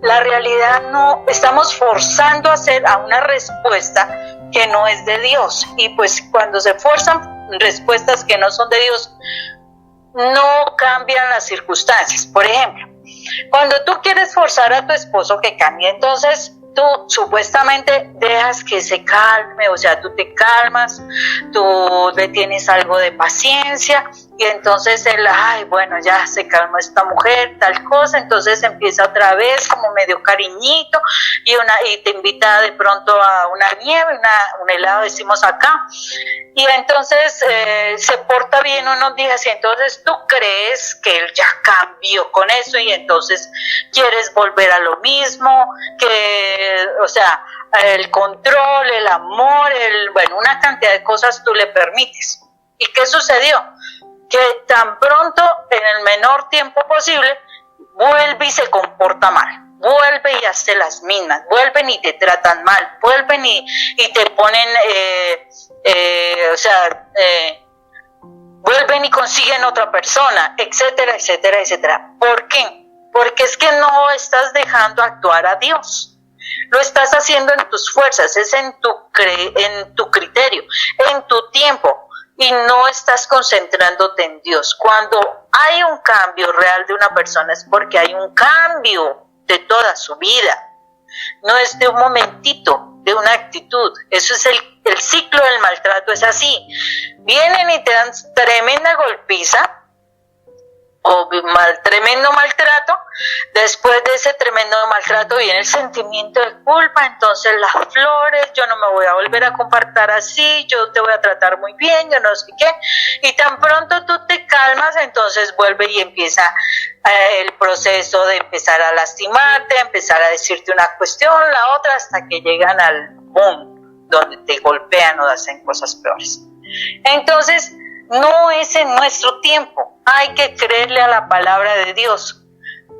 La realidad no, estamos forzando a hacer a una respuesta que no es de Dios. Y pues cuando se forzan respuestas que no son de Dios, no cambian las circunstancias. Por ejemplo, cuando tú quieres forzar a tu esposo que cambie, entonces tú supuestamente dejas que se calme, o sea, tú te calmas, tú le tienes algo de paciencia y entonces él, ay, bueno, ya se calmó esta mujer, tal cosa, entonces empieza otra vez como medio cariñito y te invita de pronto a una nieve, un helado decimos acá, y entonces se porta bien unos días y entonces tú crees que él ya cambió con eso y entonces quieres volver a lo mismo, que, o sea, el control, el amor, bueno, una cantidad de cosas tú le permites. ¿Y qué sucedió? Que tan pronto, en el menor tiempo posible, vuelve y se comporta mal, vuelve y hace las mismas, vuelven y te tratan mal, vuelven y te ponen, vuelven y consiguen otra persona, etcétera, etcétera, etcétera. ¿Por qué? Porque es que no estás dejando actuar a Dios. Lo estás haciendo en tus fuerzas, es en tu criterio, en tu tiempo, y no estás concentrándote en Dios. Cuando hay un cambio real de una persona es porque hay un cambio de toda su vida. No es de un momentito, de una actitud. Eso es el ciclo del maltrato, es así. Vienen y te dan tremenda golpiza o tremendo maltrato. Después de ese tremendo maltrato viene el sentimiento de culpa, entonces las flores, yo no me voy a volver a comportar así, yo te voy a tratar muy bien, yo no sé qué, y tan pronto tú te calmas, entonces vuelve y empieza el proceso de empezar a lastimarte, empezar a decirte una cuestión, la otra, hasta que llegan al boom, donde te golpean o hacen cosas peores. Entonces, no es en nuestro tiempo, hay que creerle a la palabra de Dios.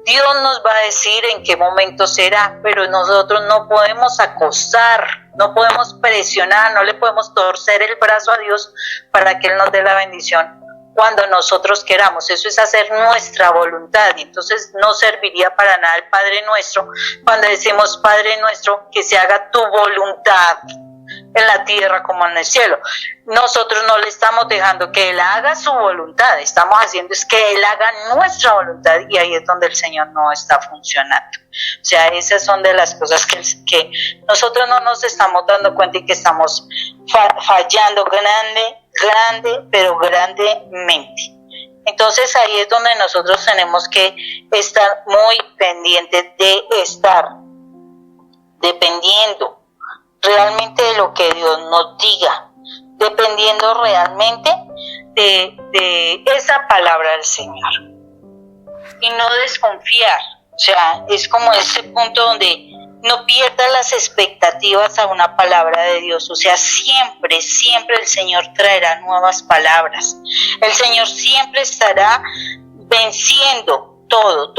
Dios nos va a decir en qué momento será, pero nosotros no podemos acosar, no podemos presionar, no le podemos torcer el brazo a Dios para que Él nos dé la bendición cuando nosotros queramos. Eso es hacer nuestra voluntad y entonces no serviría para nada el Padre Nuestro cuando decimos Padre Nuestro, que se haga tu voluntad en la tierra como en el cielo. Nosotros no le estamos dejando que Él haga su voluntad, estamos haciendo es que Él haga nuestra voluntad y ahí es donde el Señor no está funcionando. O sea, esas son de las cosas que nosotros no nos estamos dando cuenta y que estamos fallando grande, pero grandemente. Entonces ahí es donde nosotros tenemos que estar muy pendientes de estar dependiendo realmente de lo que Dios nos diga, dependiendo realmente de esa palabra del Señor y no desconfiar. O sea, es como ese punto donde no pierdas las expectativas a una palabra de Dios. O sea, siempre el Señor traerá nuevas palabras. El Señor siempre estará venciendo todo.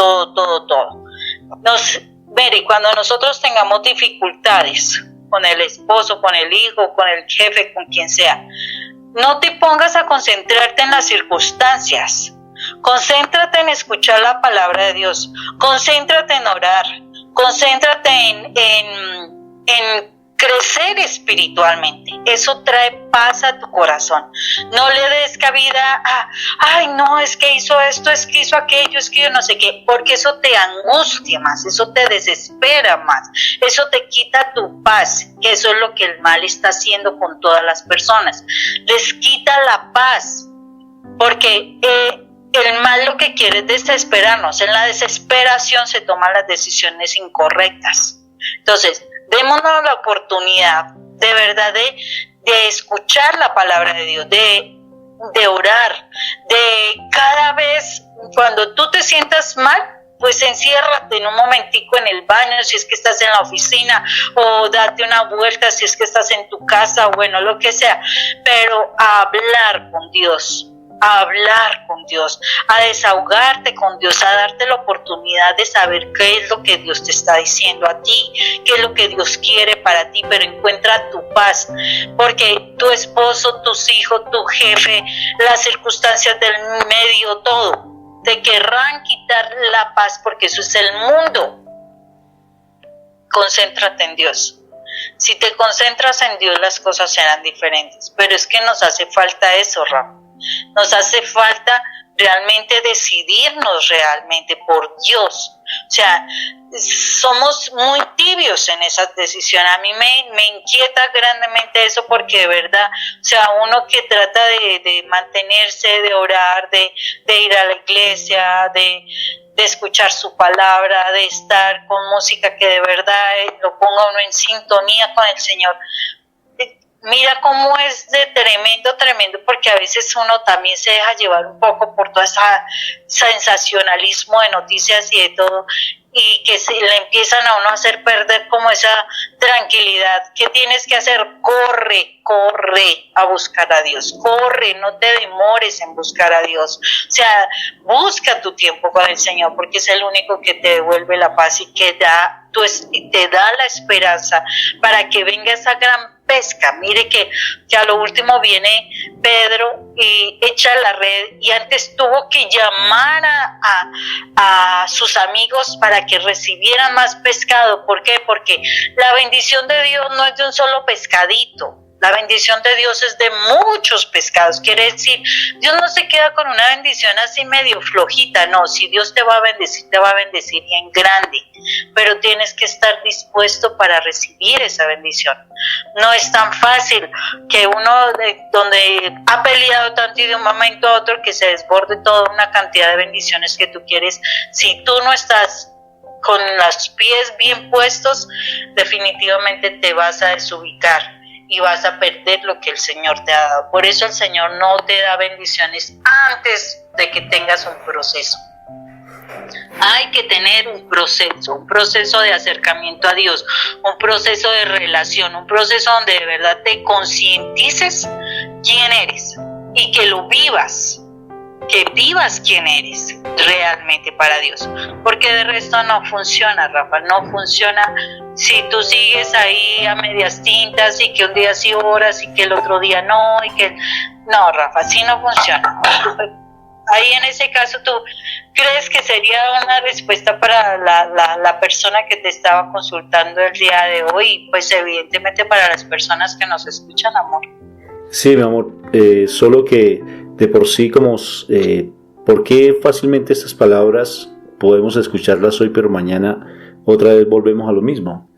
Mire, cuando nosotros tengamos dificultades con el esposo, con el hijo, con el jefe, con quien sea, No te pongas a concentrarte en las circunstancias. Concéntrate en escuchar la palabra de Dios. Concéntrate en orar. Concéntrate en crecer espiritualmente. Eso trae paz a tu corazón. No le des cabida a, ay, no, es que hizo esto, es que hizo aquello, es que yo no sé qué, porque eso te angustia más, eso te desespera más, eso te quita tu paz, que eso es lo que el mal está haciendo con todas las personas. Les quita la paz, porque el mal lo que quiere es desesperarnos. En la desesperación se toman las decisiones incorrectas. Entonces, démonos la oportunidad de verdad de escuchar la palabra de Dios, de orar, de cada vez cuando tú te sientas mal, pues enciérrate en un momentico en el baño si es que estás en la oficina, o date una vuelta si es que estás en tu casa, o bueno, lo que sea, pero a hablar con Dios, a hablar con Dios, a desahogarte con Dios, a darte la oportunidad de saber qué es lo que Dios te está diciendo a ti, qué es lo que Dios quiere para ti, pero encuentra tu paz, porque tu esposo, tus hijos, tu jefe, las circunstancias del medio, todo, te querrán quitar la paz, porque eso es el mundo. Concéntrate en Dios. Si te concentras en Dios, las cosas serán diferentes, pero es que nos hace falta eso, Rafa. Nos hace falta realmente decidirnos realmente por Dios. O sea, somos muy tibios en esas decisiones. A mí me inquieta grandemente eso, porque de verdad, o sea, uno que trata de mantenerse, de orar, de ir a la iglesia, de escuchar su palabra, de estar con música que de verdad lo ponga uno en sintonía con el Señor. Mira cómo es de tremendo, porque a veces uno también se deja llevar un poco por todo ese sensacionalismo de noticias y de todo, y que le empiezan a uno a hacer perder como esa tranquilidad. ¿Qué tienes que hacer? Corre a buscar a Dios, corre, no te demores en buscar a Dios. O sea, busca tu tiempo con el Señor, porque es el único que te devuelve la paz y que te da la esperanza para que venga esa gran pesca. Mire que a lo último viene Pedro y echa la red, y antes tuvo que llamar a sus amigos para que recibieran más pescado. ¿Por qué? Porque la bendición de Dios no es de un solo pescadito. La bendición de Dios es de muchos pescados. Quiere decir, Dios no se queda con una bendición así medio flojita. No, si Dios te va a bendecir y en grande. Pero tienes que estar dispuesto para recibir esa bendición. No es tan fácil que uno, donde ha peleado tanto y de un momento a otro, que se desborde toda una cantidad de bendiciones que tú quieres. Si tú no estás con los pies bien puestos, definitivamente te vas a desubicar y vas a perder lo que el Señor te ha dado. Por eso el Señor no te da bendiciones antes de que tengas un proceso. Hay que tener un proceso de acercamiento a Dios, un proceso de relación, un proceso donde de verdad te concientices quién eres y que lo vivas, que vivas quién eres realmente para Dios, porque de resto no funciona, Rafa, no funciona si tú sigues ahí a medias tintas, y que un día sí oras y que el otro día no, no, Rafa, así no funciona. Ahí en ese caso, ¿tú crees que sería una respuesta para la persona que te estaba consultando el día de hoy? Pues evidentemente para las personas que nos escuchan, amor. Sí, mi amor, solo que de por sí ¿por qué fácilmente estas palabras podemos escucharlas hoy, pero mañana otra vez volvemos a lo mismo?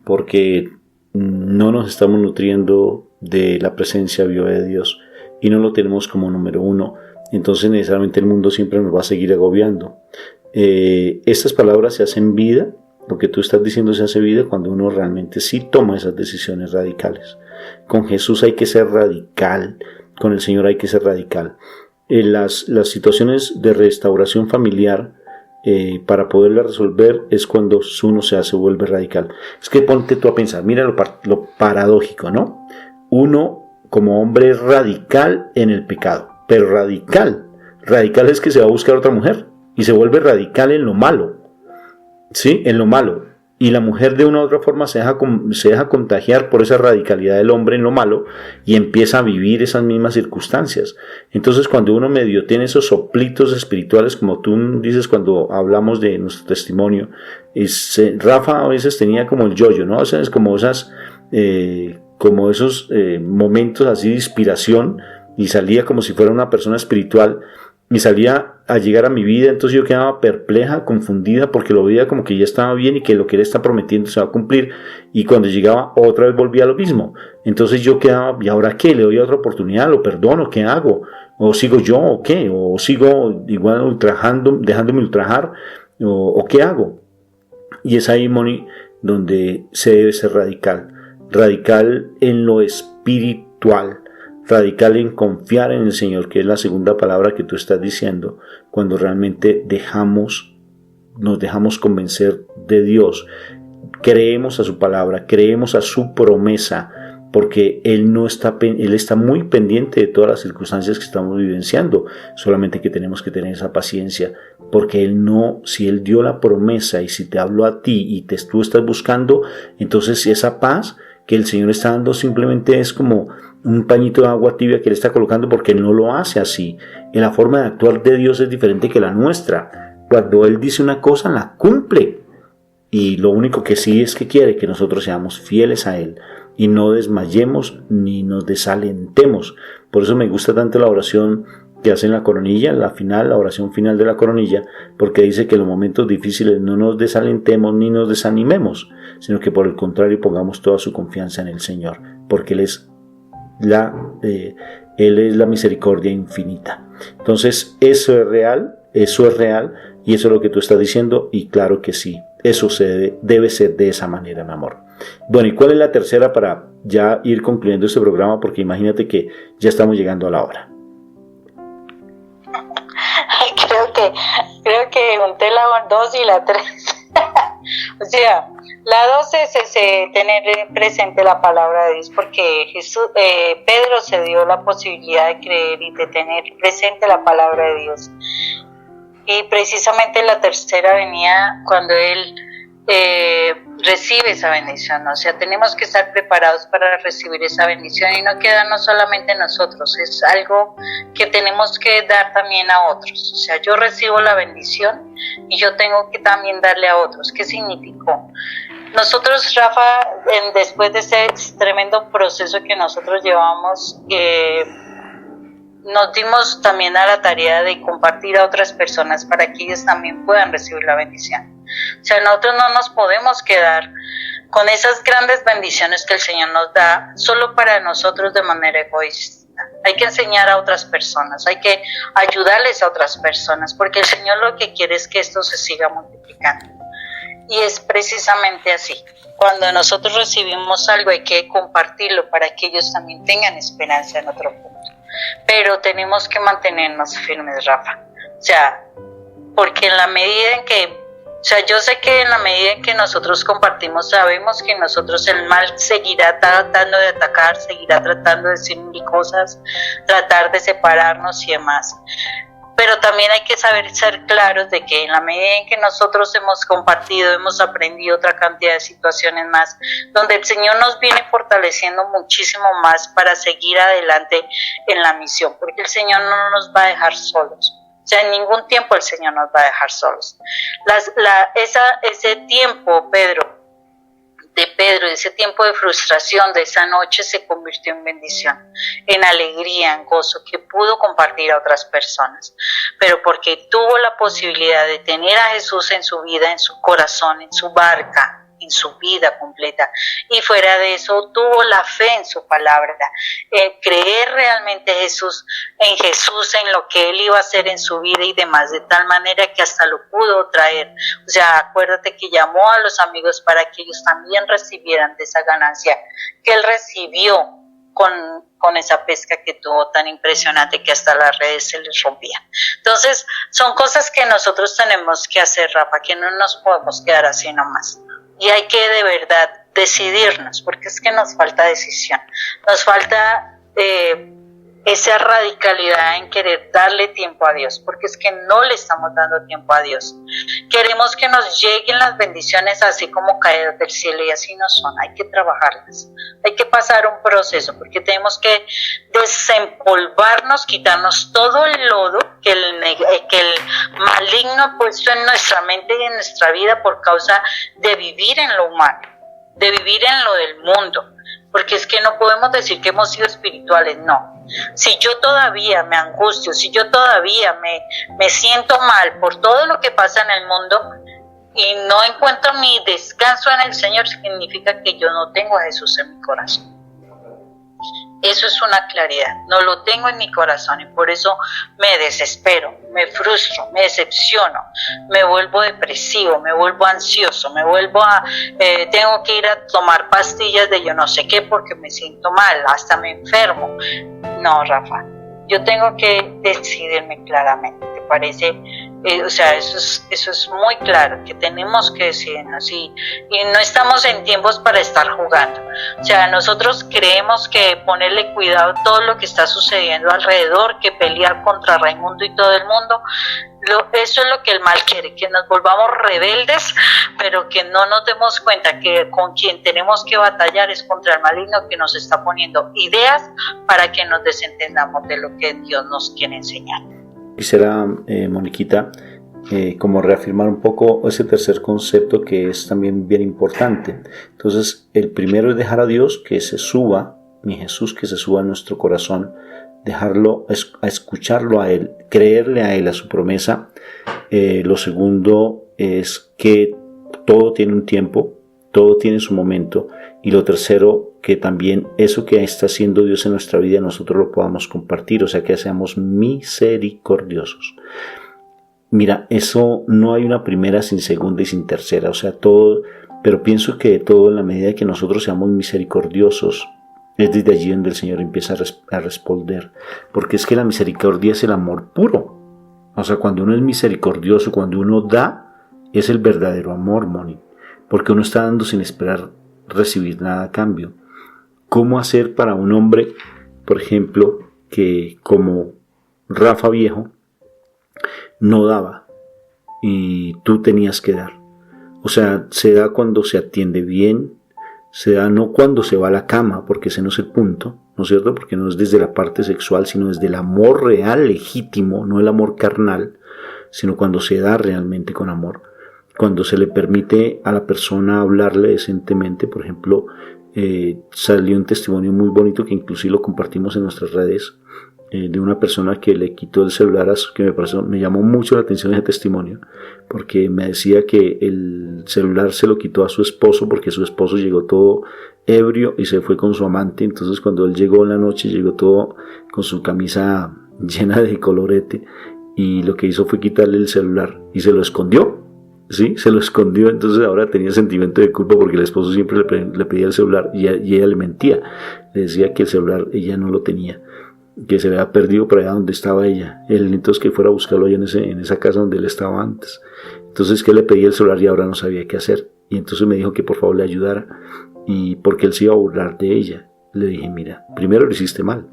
Porque no nos estamos nutriendo de la presencia viva de Dios y no lo tenemos como número uno. Entonces necesariamente el mundo siempre nos va a seguir agobiando. Estas palabras se hacen vida, lo que tú estás diciendo se hace vida cuando uno realmente sí toma esas decisiones radicales. Con Jesús hay que ser radical, con el Señor hay que ser radical. Las situaciones de restauración familiar, para poderla resolver, es cuando uno se vuelve radical. Es que ponte tú a pensar, mira lo paradójico, ¿no? Uno como hombre es radical en el pecado, pero radical es que se va a buscar otra mujer y se vuelve radical en lo malo, ¿sí? En lo malo. y la mujer de una u otra forma se deja contagiar por esa radicalidad del hombre en lo malo y empieza a vivir esas mismas circunstancias. Entonces cuando uno medio tiene esos soplitos espirituales, como tú dices cuando hablamos de nuestro testimonio, Rafa a veces tenía como el yo-yo, ¿no? O sea, es como esos momentos así de inspiración, y salía como si fuera una persona espiritual, y salía a llegar a mi vida. Entonces yo quedaba perpleja, confundida, porque lo veía como que ya estaba bien y que lo que él está prometiendo se va a cumplir, y cuando llegaba otra vez volvía a lo mismo. Entonces yo quedaba, ¿y ahora qué? ¿Le doy otra oportunidad? ¿Lo perdono? ¿Qué hago? ¿O sigo yo? ¿O qué? ¿O sigo igual dejándome ultrajar? ¿O qué hago? Y es ahí, Moni, donde se debe ser radical en lo espiritual, radical en confiar en el Señor, que es la segunda palabra que tú estás diciendo, cuando realmente nos dejamos convencer de Dios, creemos a su palabra, creemos a su promesa, porque Él está muy pendiente de todas las circunstancias que estamos vivenciando, solamente que tenemos que tener esa paciencia, porque si Él dio la promesa y si te habló a ti y tú estás buscando, entonces esa paz que el Señor está dando simplemente es como un pañito de agua tibia que Él está colocando, porque Él no lo hace así. Y la forma de actuar de Dios es diferente que la nuestra. Cuando Él dice una cosa, la cumple. Y lo único que sí es que quiere que nosotros seamos fieles a Él y no desmayemos ni nos desalentemos. Por eso me gusta tanto la oración que hace en la coronilla, la oración final de la coronilla, porque dice que en los momentos difíciles no nos desalentemos ni nos desanimemos, sino que por el contrario pongamos toda su confianza en el Señor, porque Él es la misericordia infinita. Entonces eso es real, y eso es lo que tú estás diciendo, y claro que sí, eso debe ser de esa manera, mi amor. Bueno, ¿y cuál es la tercera para ya ir concluyendo este programa? Porque imagínate que ya estamos llegando a la hora. Creo que junté la 2 y la 3. O sea, la 2 es tener presente la palabra de Dios, porque Pedro se dio la posibilidad de creer y de tener presente la palabra de Dios. Y precisamente la tercera venía cuando él recibe esa bendición. O sea, tenemos que estar preparados para recibir esa bendición, y no quedarnos solamente en nosotros, es algo que tenemos que dar también a otros. O sea, yo recibo la bendición y yo tengo que también darle a otros. ¿Qué significó? Nosotros, Rafa, después de ese tremendo proceso que nosotros llevamos, nos dimos también a la tarea de compartir a otras personas para que ellos también puedan recibir la bendición. O sea, nosotros no nos podemos quedar con esas grandes bendiciones que el Señor nos da solo para nosotros de manera egoísta. Hay que enseñar a otras personas, hay que ayudarles a otras personas, porque el Señor lo que quiere es que esto se siga multiplicando. Y es precisamente así. Cuando nosotros recibimos algo, hay que compartirlo para que ellos también tengan esperanza en otro punto. Pero tenemos que mantenernos firmes, Rafa. O sea, porque en la medida en que, yo sé que en la medida en que nosotros compartimos, sabemos que nosotros el mal seguirá tratando de atacar, seguirá tratando de decir mil cosas, tratar de separarnos y demás. Pero también hay que ser claros de que en la medida en que nosotros hemos compartido, hemos aprendido otra cantidad de situaciones más, donde el Señor nos viene fortaleciendo muchísimo más para seguir adelante en la misión, porque el Señor no nos va a dejar solos. O sea, en ningún tiempo el Señor nos va a dejar solos. Ese tiempo, ese tiempo de frustración de esa noche se convirtió en bendición, en alegría, en gozo, que pudo compartir a otras personas. Pero porque tuvo la posibilidad de tener a Jesús en su vida, en su corazón, en su barca, en su vida completa, y fuera de eso tuvo la fe en su palabra, creer realmente en Jesús, en lo que Él iba a hacer en su vida y demás, de tal manera que hasta lo pudo traer. O sea, acuérdate que llamó a los amigos para que ellos también recibieran de esa ganancia que Él recibió con esa pesca que tuvo tan impresionante que hasta las redes se les rompían. Entonces, son cosas que nosotros tenemos que hacer, Rafa, que no nos podemos quedar así nomás. Y hay que de verdad decidirnos, porque es que nos falta decisión, nos falta esa radicalidad en querer darle tiempo a Dios, porque es que no le estamos dando tiempo a Dios. Queremos que nos lleguen las bendiciones así como caídas del cielo, y así no son. Hay que trabajarlas, hay que pasar un proceso, porque tenemos que desempolvarnos, quitarnos todo el lodo que el maligno ha puesto en nuestra mente y en nuestra vida por causa de vivir en lo humano, de vivir en lo del mundo. Porque es que no podemos decir que hemos sido espirituales, no. Si yo todavía me angustio, si yo todavía me siento mal por todo lo que pasa en el mundo y no encuentro mi descanso en el Señor, significa que yo no tengo a Jesús en mi corazón. Eso es una claridad, no lo tengo en mi corazón, y por eso me desespero, me frustro, me decepciono, me vuelvo depresivo, me vuelvo ansioso, tengo que ir a tomar pastillas de yo no sé qué porque me siento mal, hasta me enfermo. No, Rafa, yo tengo que decidirme claramente, ¿te parece? Eso es muy claro, que tenemos que decidirnos, y no estamos en tiempos para estar jugando. O sea, nosotros creemos que ponerle cuidado a todo lo que está sucediendo alrededor, que pelear contra Raimundo y todo el mundo, eso es lo que el mal quiere, que nos volvamos rebeldes, pero que no nos demos cuenta que con quien tenemos que batallar es contra el maligno, que nos está poniendo ideas para que nos desentendamos de lo que Dios nos quiere enseñar. Quisiera, Moniquita, como reafirmar un poco ese tercer concepto que es también bien importante. Entonces, el primero es dejar a Dios que se suba, mi Jesús, que se suba a nuestro corazón, dejarlo, a escucharlo a Él, creerle a Él, a su promesa. Lo segundo es que todo tiene un tiempo, todo tiene su momento. Y lo tercero, que también eso que está haciendo Dios en nuestra vida nosotros lo podamos compartir, o sea, que seamos misericordiosos. Mira, eso no hay una primera sin segunda y sin tercera, o sea, todo, pero pienso que todo en la medida que nosotros seamos misericordiosos, es desde allí donde el Señor empieza a responder, porque es que la misericordia es el amor puro. O sea, cuando uno es misericordioso, cuando uno da, es el verdadero amor, Moni, porque uno está dando sin esperar recibir nada a cambio. ¿Cómo hacer para un hombre, por ejemplo, que como Rafa viejo no daba y tú tenías que dar? O sea, se da cuando se atiende bien, se da no cuando se va a la cama, porque ese no es el punto, ¿no es cierto? Porque no es desde la parte sexual, sino desde el amor real, legítimo, no el amor carnal, sino cuando se da realmente con amor. Cuando se le permite a la persona hablarle decentemente. Por ejemplo, salió un testimonio muy bonito que inclusive lo compartimos en nuestras redes, de una persona que le quitó el celular, que me llamó mucho la atención ese testimonio, porque me decía que el celular se lo quitó a su esposo porque su esposo llegó todo ebrio y se fue con su amante. Entonces cuando él llegó en la noche, llegó todo con su camisa llena de colorete, y lo que hizo fue quitarle el celular y se lo escondió. Sí, se lo escondió. Entonces ahora tenía sentimiento de culpa porque el esposo siempre le pedía el celular y ella le mentía, le decía que el celular ella no lo tenía, que se le había perdido por allá donde estaba ella. Él entonces que fuera a buscarlo allá en esa casa donde él estaba antes. Entonces que le pedía el celular y ahora no sabía qué hacer, y entonces me dijo que por favor le ayudara, y porque él se iba a burlar de ella. Le dije, mira, primero lo hiciste mal,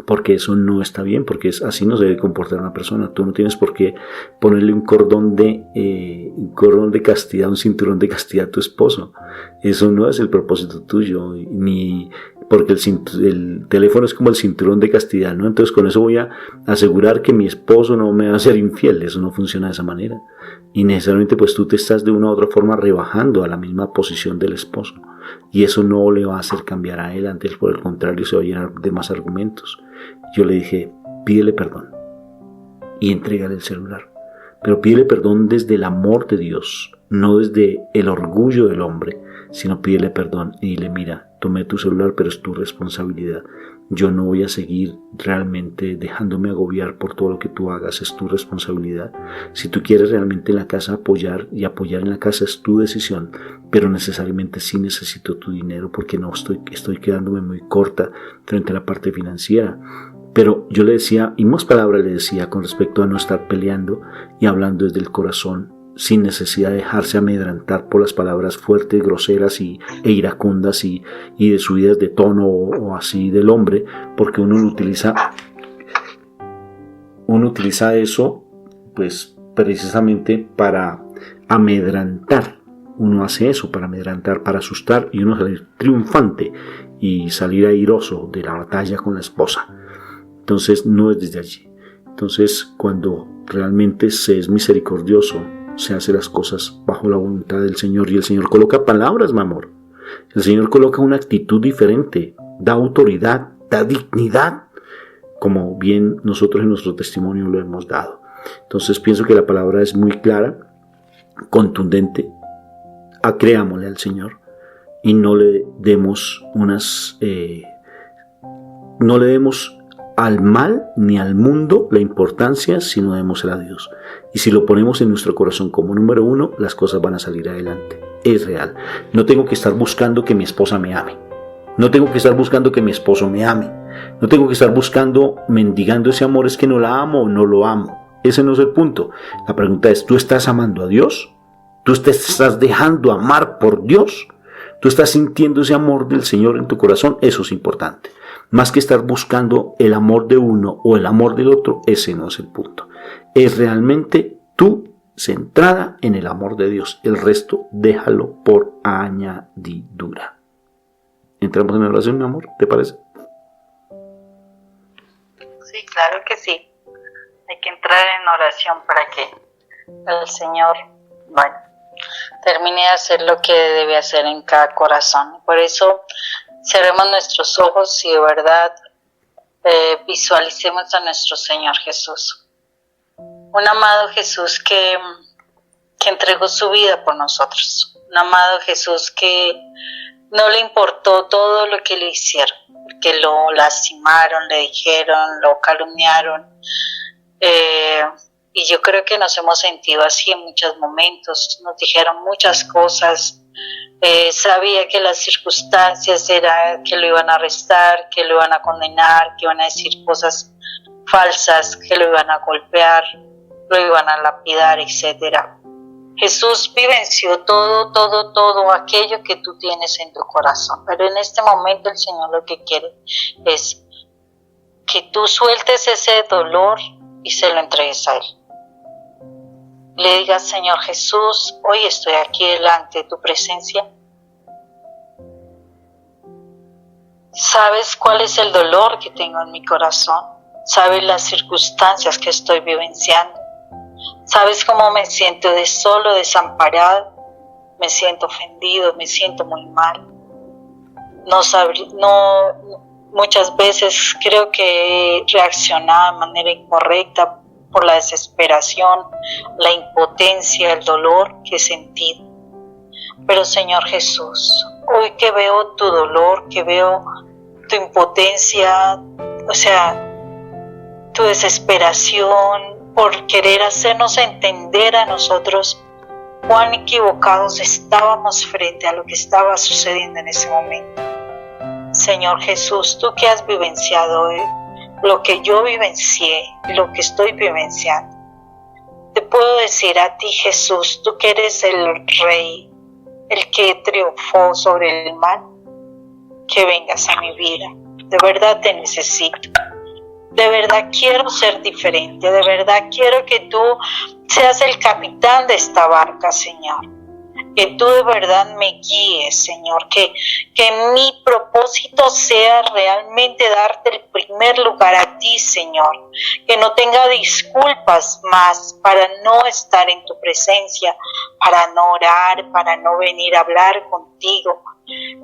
porque eso no está bien, porque así no se debe comportar una persona. Tú no tienes por qué ponerle un cordón de castidad, un cinturón de castidad a tu esposo. Eso no es el propósito tuyo, ni porque el teléfono es como el cinturón de castidad, ¿no? Entonces con eso voy a asegurar que mi esposo no me va a ser infiel. Eso no funciona de esa manera, y necesariamente pues tú te estás de una u otra forma rebajando a la misma posición del esposo, y eso no le va a hacer cambiar a él. Antes, por el contrario, se va a llenar de más argumentos. Yo le dije, pídele perdón y entrégale el celular, pero pídele perdón desde el amor de Dios, no desde el orgullo del hombre, sino pídele perdón y dile, mira, tomé tu celular, pero es tu responsabilidad. Yo no voy a seguir realmente dejándome agobiar por todo lo que tú hagas, es tu responsabilidad. Si tú quieres realmente en la casa apoyar, y apoyar en la casa es tu decisión, pero necesariamente sí necesito tu dinero porque no estoy quedándome muy corta frente a la parte financiera. Pero yo le decía, y más palabras le decía con respecto a no estar peleando y hablando desde el corazón, sin necesidad de dejarse amedrentar por las palabras fuertes, groseras e iracundas y de subidas de tono o así del hombre, porque uno utiliza eso pues precisamente para amedrentar. Uno hace eso para amedrentar, para asustar, y uno salir triunfante y salir airoso de la batalla con la esposa. Entonces no es desde allí. Entonces, cuando realmente se es misericordioso, se hace las cosas bajo la voluntad del Señor, y el Señor coloca palabras, mi amor. El Señor coloca una actitud diferente, da autoridad, da dignidad, como bien nosotros en nuestro testimonio lo hemos dado. Entonces pienso que la palabra es muy clara, contundente. Creámosle al Señor y no le demos al mal ni al mundo la importancia, sino démosela a Dios. Y si lo ponemos en nuestro corazón como número uno, las cosas van a salir adelante. Es real. No tengo que estar buscando que mi esposa me ame. No tengo que estar buscando que mi esposo me ame. No tengo que estar mendigando ese amor. Es que no la amo o no lo amo. Ese no es el punto. La pregunta es, ¿tú estás amando a Dios? ¿Tú te estás dejando amar por Dios? ¿Tú estás sintiendo ese amor del Señor en tu corazón? Eso es importante. Más que estar buscando el amor de uno o el amor del otro, ese no es el punto. Es realmente tú centrada en el amor de Dios. El resto déjalo por añadidura. ¿Entramos en oración, mi amor? ¿Te parece? Sí, claro que sí. Hay que entrar en oración para que el Señor, termine de hacer lo que debe hacer en cada corazón. Por eso cerremos nuestros ojos y de verdad visualicemos a nuestro Señor Jesús. Un amado Jesús que entregó su vida por nosotros. Un amado Jesús que no le importó todo lo que le hicieron, que lo lastimaron, le dijeron, lo calumniaron. Y yo creo que nos hemos sentido así en muchos momentos. Nos dijeron muchas cosas. Sabía que las circunstancias era que lo iban a arrestar, que lo iban a condenar, que iban a decir cosas falsas, que lo iban a golpear, lo iban a lapidar, etc. Jesús vivenció todo aquello que tú tienes en tu corazón. Pero en este momento el Señor lo que quiere es que tú sueltes ese dolor y se lo entregues a Él. Le digas, Señor Jesús, hoy estoy aquí delante de tu presencia. ¿Sabes cuál es el dolor que tengo en mi corazón? ¿Sabes las circunstancias que estoy vivenciando? ¿Sabes cómo me siento de solo, desamparado? Me siento ofendido, me siento muy mal. Muchas veces creo que he reaccionado de manera incorrecta por la desesperación, la impotencia, el dolor que he sentido. Pero Señor Jesús, hoy que veo tu dolor, que veo tu impotencia, tu desesperación por querer hacernos entender a nosotros cuán equivocados estábamos frente a lo que estaba sucediendo en ese momento. Señor Jesús, tú que has vivenciado hoy, lo que yo vivencié y lo que estoy vivenciando, te puedo decir a ti, Jesús, tú que eres el Rey, el que triunfó sobre el mal, que vengas a mi vida. De verdad te necesito. De verdad quiero ser diferente. De verdad quiero que tú seas el capitán de esta barca, Señor. Que tú de verdad me guíes, Señor, que mi propósito sea realmente darte el primer lugar a ti, Señor, que no tenga disculpas más para no estar en tu presencia, para no orar, para no venir a hablar contigo,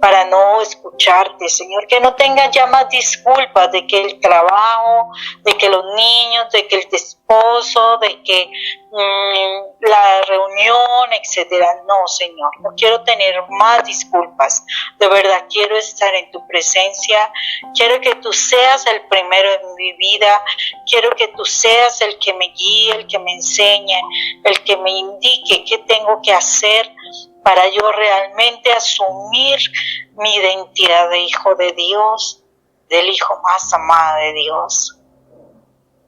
para no escucharte, Señor, que no tenga ya más disculpas de que el trabajo, de que los niños, de que el esposo, de que la reunión, etcétera. No, Señor, no quiero tener más disculpas. De verdad quiero estar en tu presencia. Quiero que tú seas el primero en mi vida. Quiero que tú seas el que me guíe, el que me enseñe, el que me indique qué tengo que hacer para yo realmente asumir mi identidad de hijo de Dios, del hijo más amado de Dios.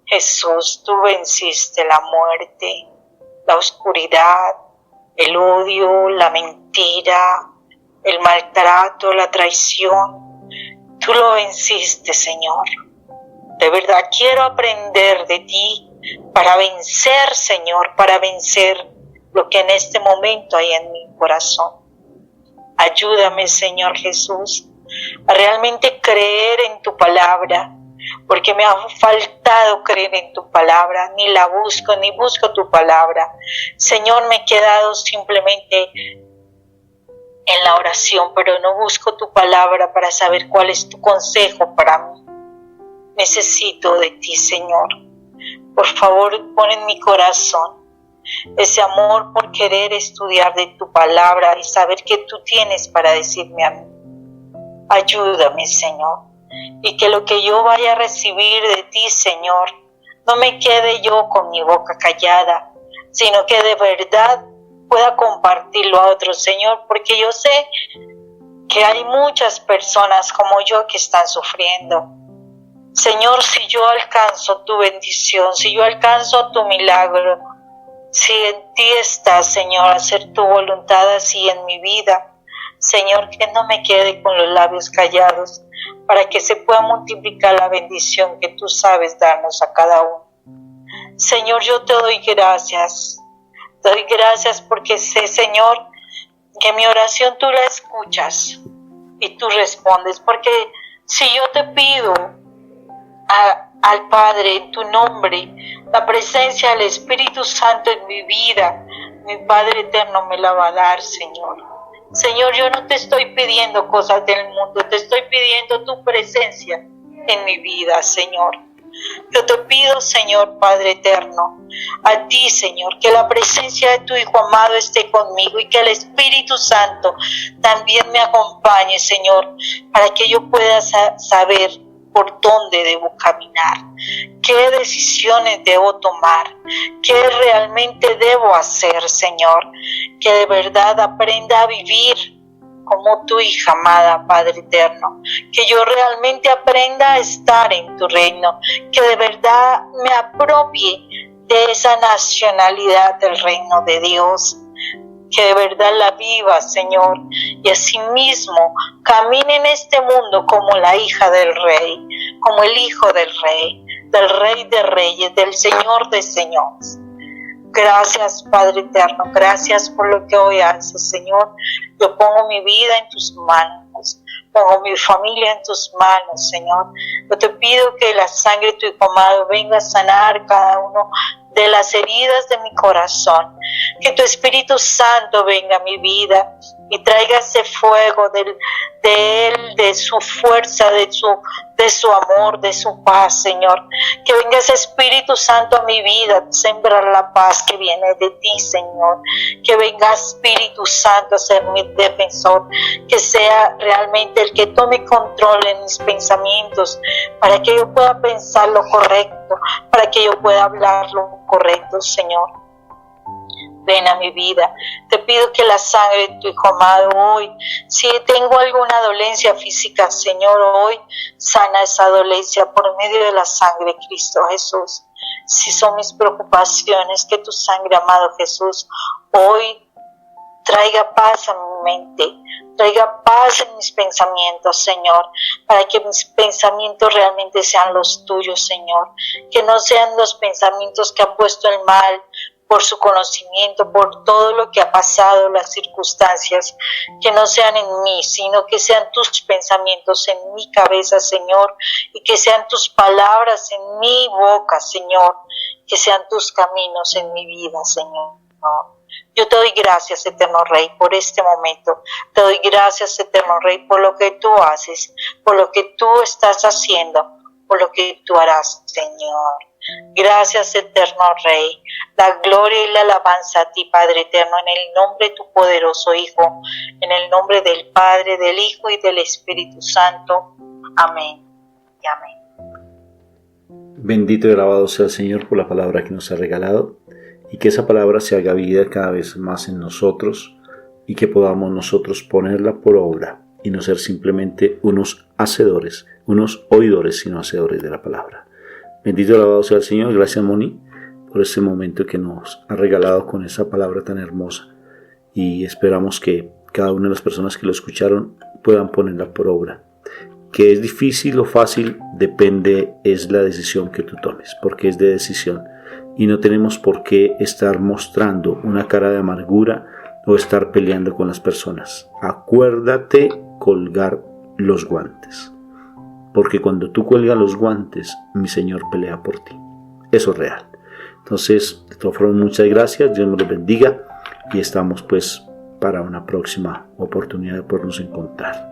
Jesús, tú venciste la muerte, la oscuridad, el odio, la mentira, el maltrato, la traición. Tú lo venciste, Señor. De verdad quiero aprender de ti para vencer, Señor, para vencer lo que en este momento hay en mi corazón. Ayúdame, Señor Jesús, a realmente creer en tu palabra, porque me ha faltado creer en tu palabra, ni la busco, ni busco tu palabra. Señor, me he quedado simplemente en la oración, pero no busco tu palabra para saber cuál es tu consejo para mí. Necesito de ti, Señor. Por favor, pon en mi corazón ese amor por querer estudiar de tu palabra y saber qué tú tienes para decirme a mí. Ayúdame, Señor, y que lo que yo vaya a recibir de ti, Señor, no me quede yo con mi boca callada, sino que de verdad pueda compartirlo a otros, Señor, porque yo sé que hay muchas personas como yo que están sufriendo. Señor, si yo alcanzo tu bendición, si yo alcanzo tu milagro, si en ti está, Señor, hacer tu voluntad así en mi vida, Señor, que no me quede con los labios callados, para que se pueda multiplicar la bendición que tú sabes darnos a cada uno. Señor, yo te doy gracias. Te doy gracias porque sé, Señor, que mi oración tú la escuchas y tú respondes. Porque si yo te pido al Padre en tu nombre, la presencia del Espíritu Santo en mi vida, mi Padre eterno me la va a dar, Señor. Señor, yo no te estoy pidiendo cosas del mundo, te estoy pidiendo tu presencia en mi vida, Señor. Yo te pido, Señor Padre eterno, a ti, Señor, que la presencia de tu Hijo amado esté conmigo y que el Espíritu Santo también me acompañe, Señor, para que yo pueda saber por dónde debo caminar, qué decisiones debo tomar, qué realmente debo hacer, Señor, que de verdad aprenda a vivir como tu hija amada, Padre eterno, que yo realmente aprenda a estar en tu reino, que de verdad me apropie de esa nacionalidad del reino de Dios, que de verdad la viva, Señor, y asimismo camine en este mundo como la hija del Rey, como el Hijo del Rey de Reyes, del Señor de Señores. Gracias, Padre eterno, gracias por lo que hoy haces, Señor. Yo pongo mi vida en tus manos, pongo mi familia en tus manos, Señor. Yo te pido que la sangre de tu Hijo amado venga a sanar cada uno de las heridas de mi corazón, que tu Espíritu Santo venga a mi vida y traiga ese fuego de Él, de su fuerza, de su amor, de su paz, Señor. Que venga ese Espíritu Santo a mi vida, sembrar la paz que viene de ti, Señor. Que venga Espíritu Santo a ser mi defensor, que sea realmente el que tome control en mis pensamientos, para que yo pueda pensar lo correcto, para que yo pueda hablar lo correcto, Señor. Ven a mi vida, te pido que la sangre de tu Hijo amado hoy, si tengo alguna dolencia física, Señor, hoy sana esa dolencia por medio de la sangre de Cristo Jesús. Si son mis preocupaciones, que tu sangre, amado Jesús, hoy traiga paz a mi mente, traiga paz en mis pensamientos, Señor, para que mis pensamientos realmente sean los tuyos, Señor, que no sean los pensamientos que ha puesto el mal, por su conocimiento, por todo lo que ha pasado, las circunstancias, que no sean en mí, sino que sean tus pensamientos en mi cabeza, Señor, y que sean tus palabras en mi boca, Señor, que sean tus caminos en mi vida, Señor. Yo te doy gracias, eterno Rey, por este momento. Te doy gracias, eterno Rey, por lo que tú haces, por lo que tú estás haciendo, por lo que tú harás, Señor. Gracias, eterno Rey. La gloria y la alabanza a ti, Padre eterno, en el nombre de tu poderoso Hijo, en el nombre del Padre, del Hijo y del Espíritu Santo. Amén y amén. Bendito y alabado sea el Señor por la palabra que nos ha regalado, y que esa palabra se haga vida cada vez más en nosotros, y que podamos nosotros ponerla por obra y no ser simplemente unos hacedores, unos oidores, sino hacedores de la palabra. Bendito y alabado sea el Señor. Gracias, Moni, por ese momento que nos ha regalado con esa palabra tan hermosa. Y esperamos que cada una de las personas que lo escucharon puedan ponerla por obra. Que es difícil o fácil depende, es la decisión que tú tomes, porque es de decisión. Y no tenemos por qué estar mostrando una cara de amargura o estar peleando con las personas. Acuérdate colgar los guantes, porque cuando tú cuelgas los guantes, mi Señor pelea por ti. Eso es real. Entonces, de todas formas, muchas gracias, Dios nos los bendiga y estamos pues para una próxima oportunidad de podernos encontrar.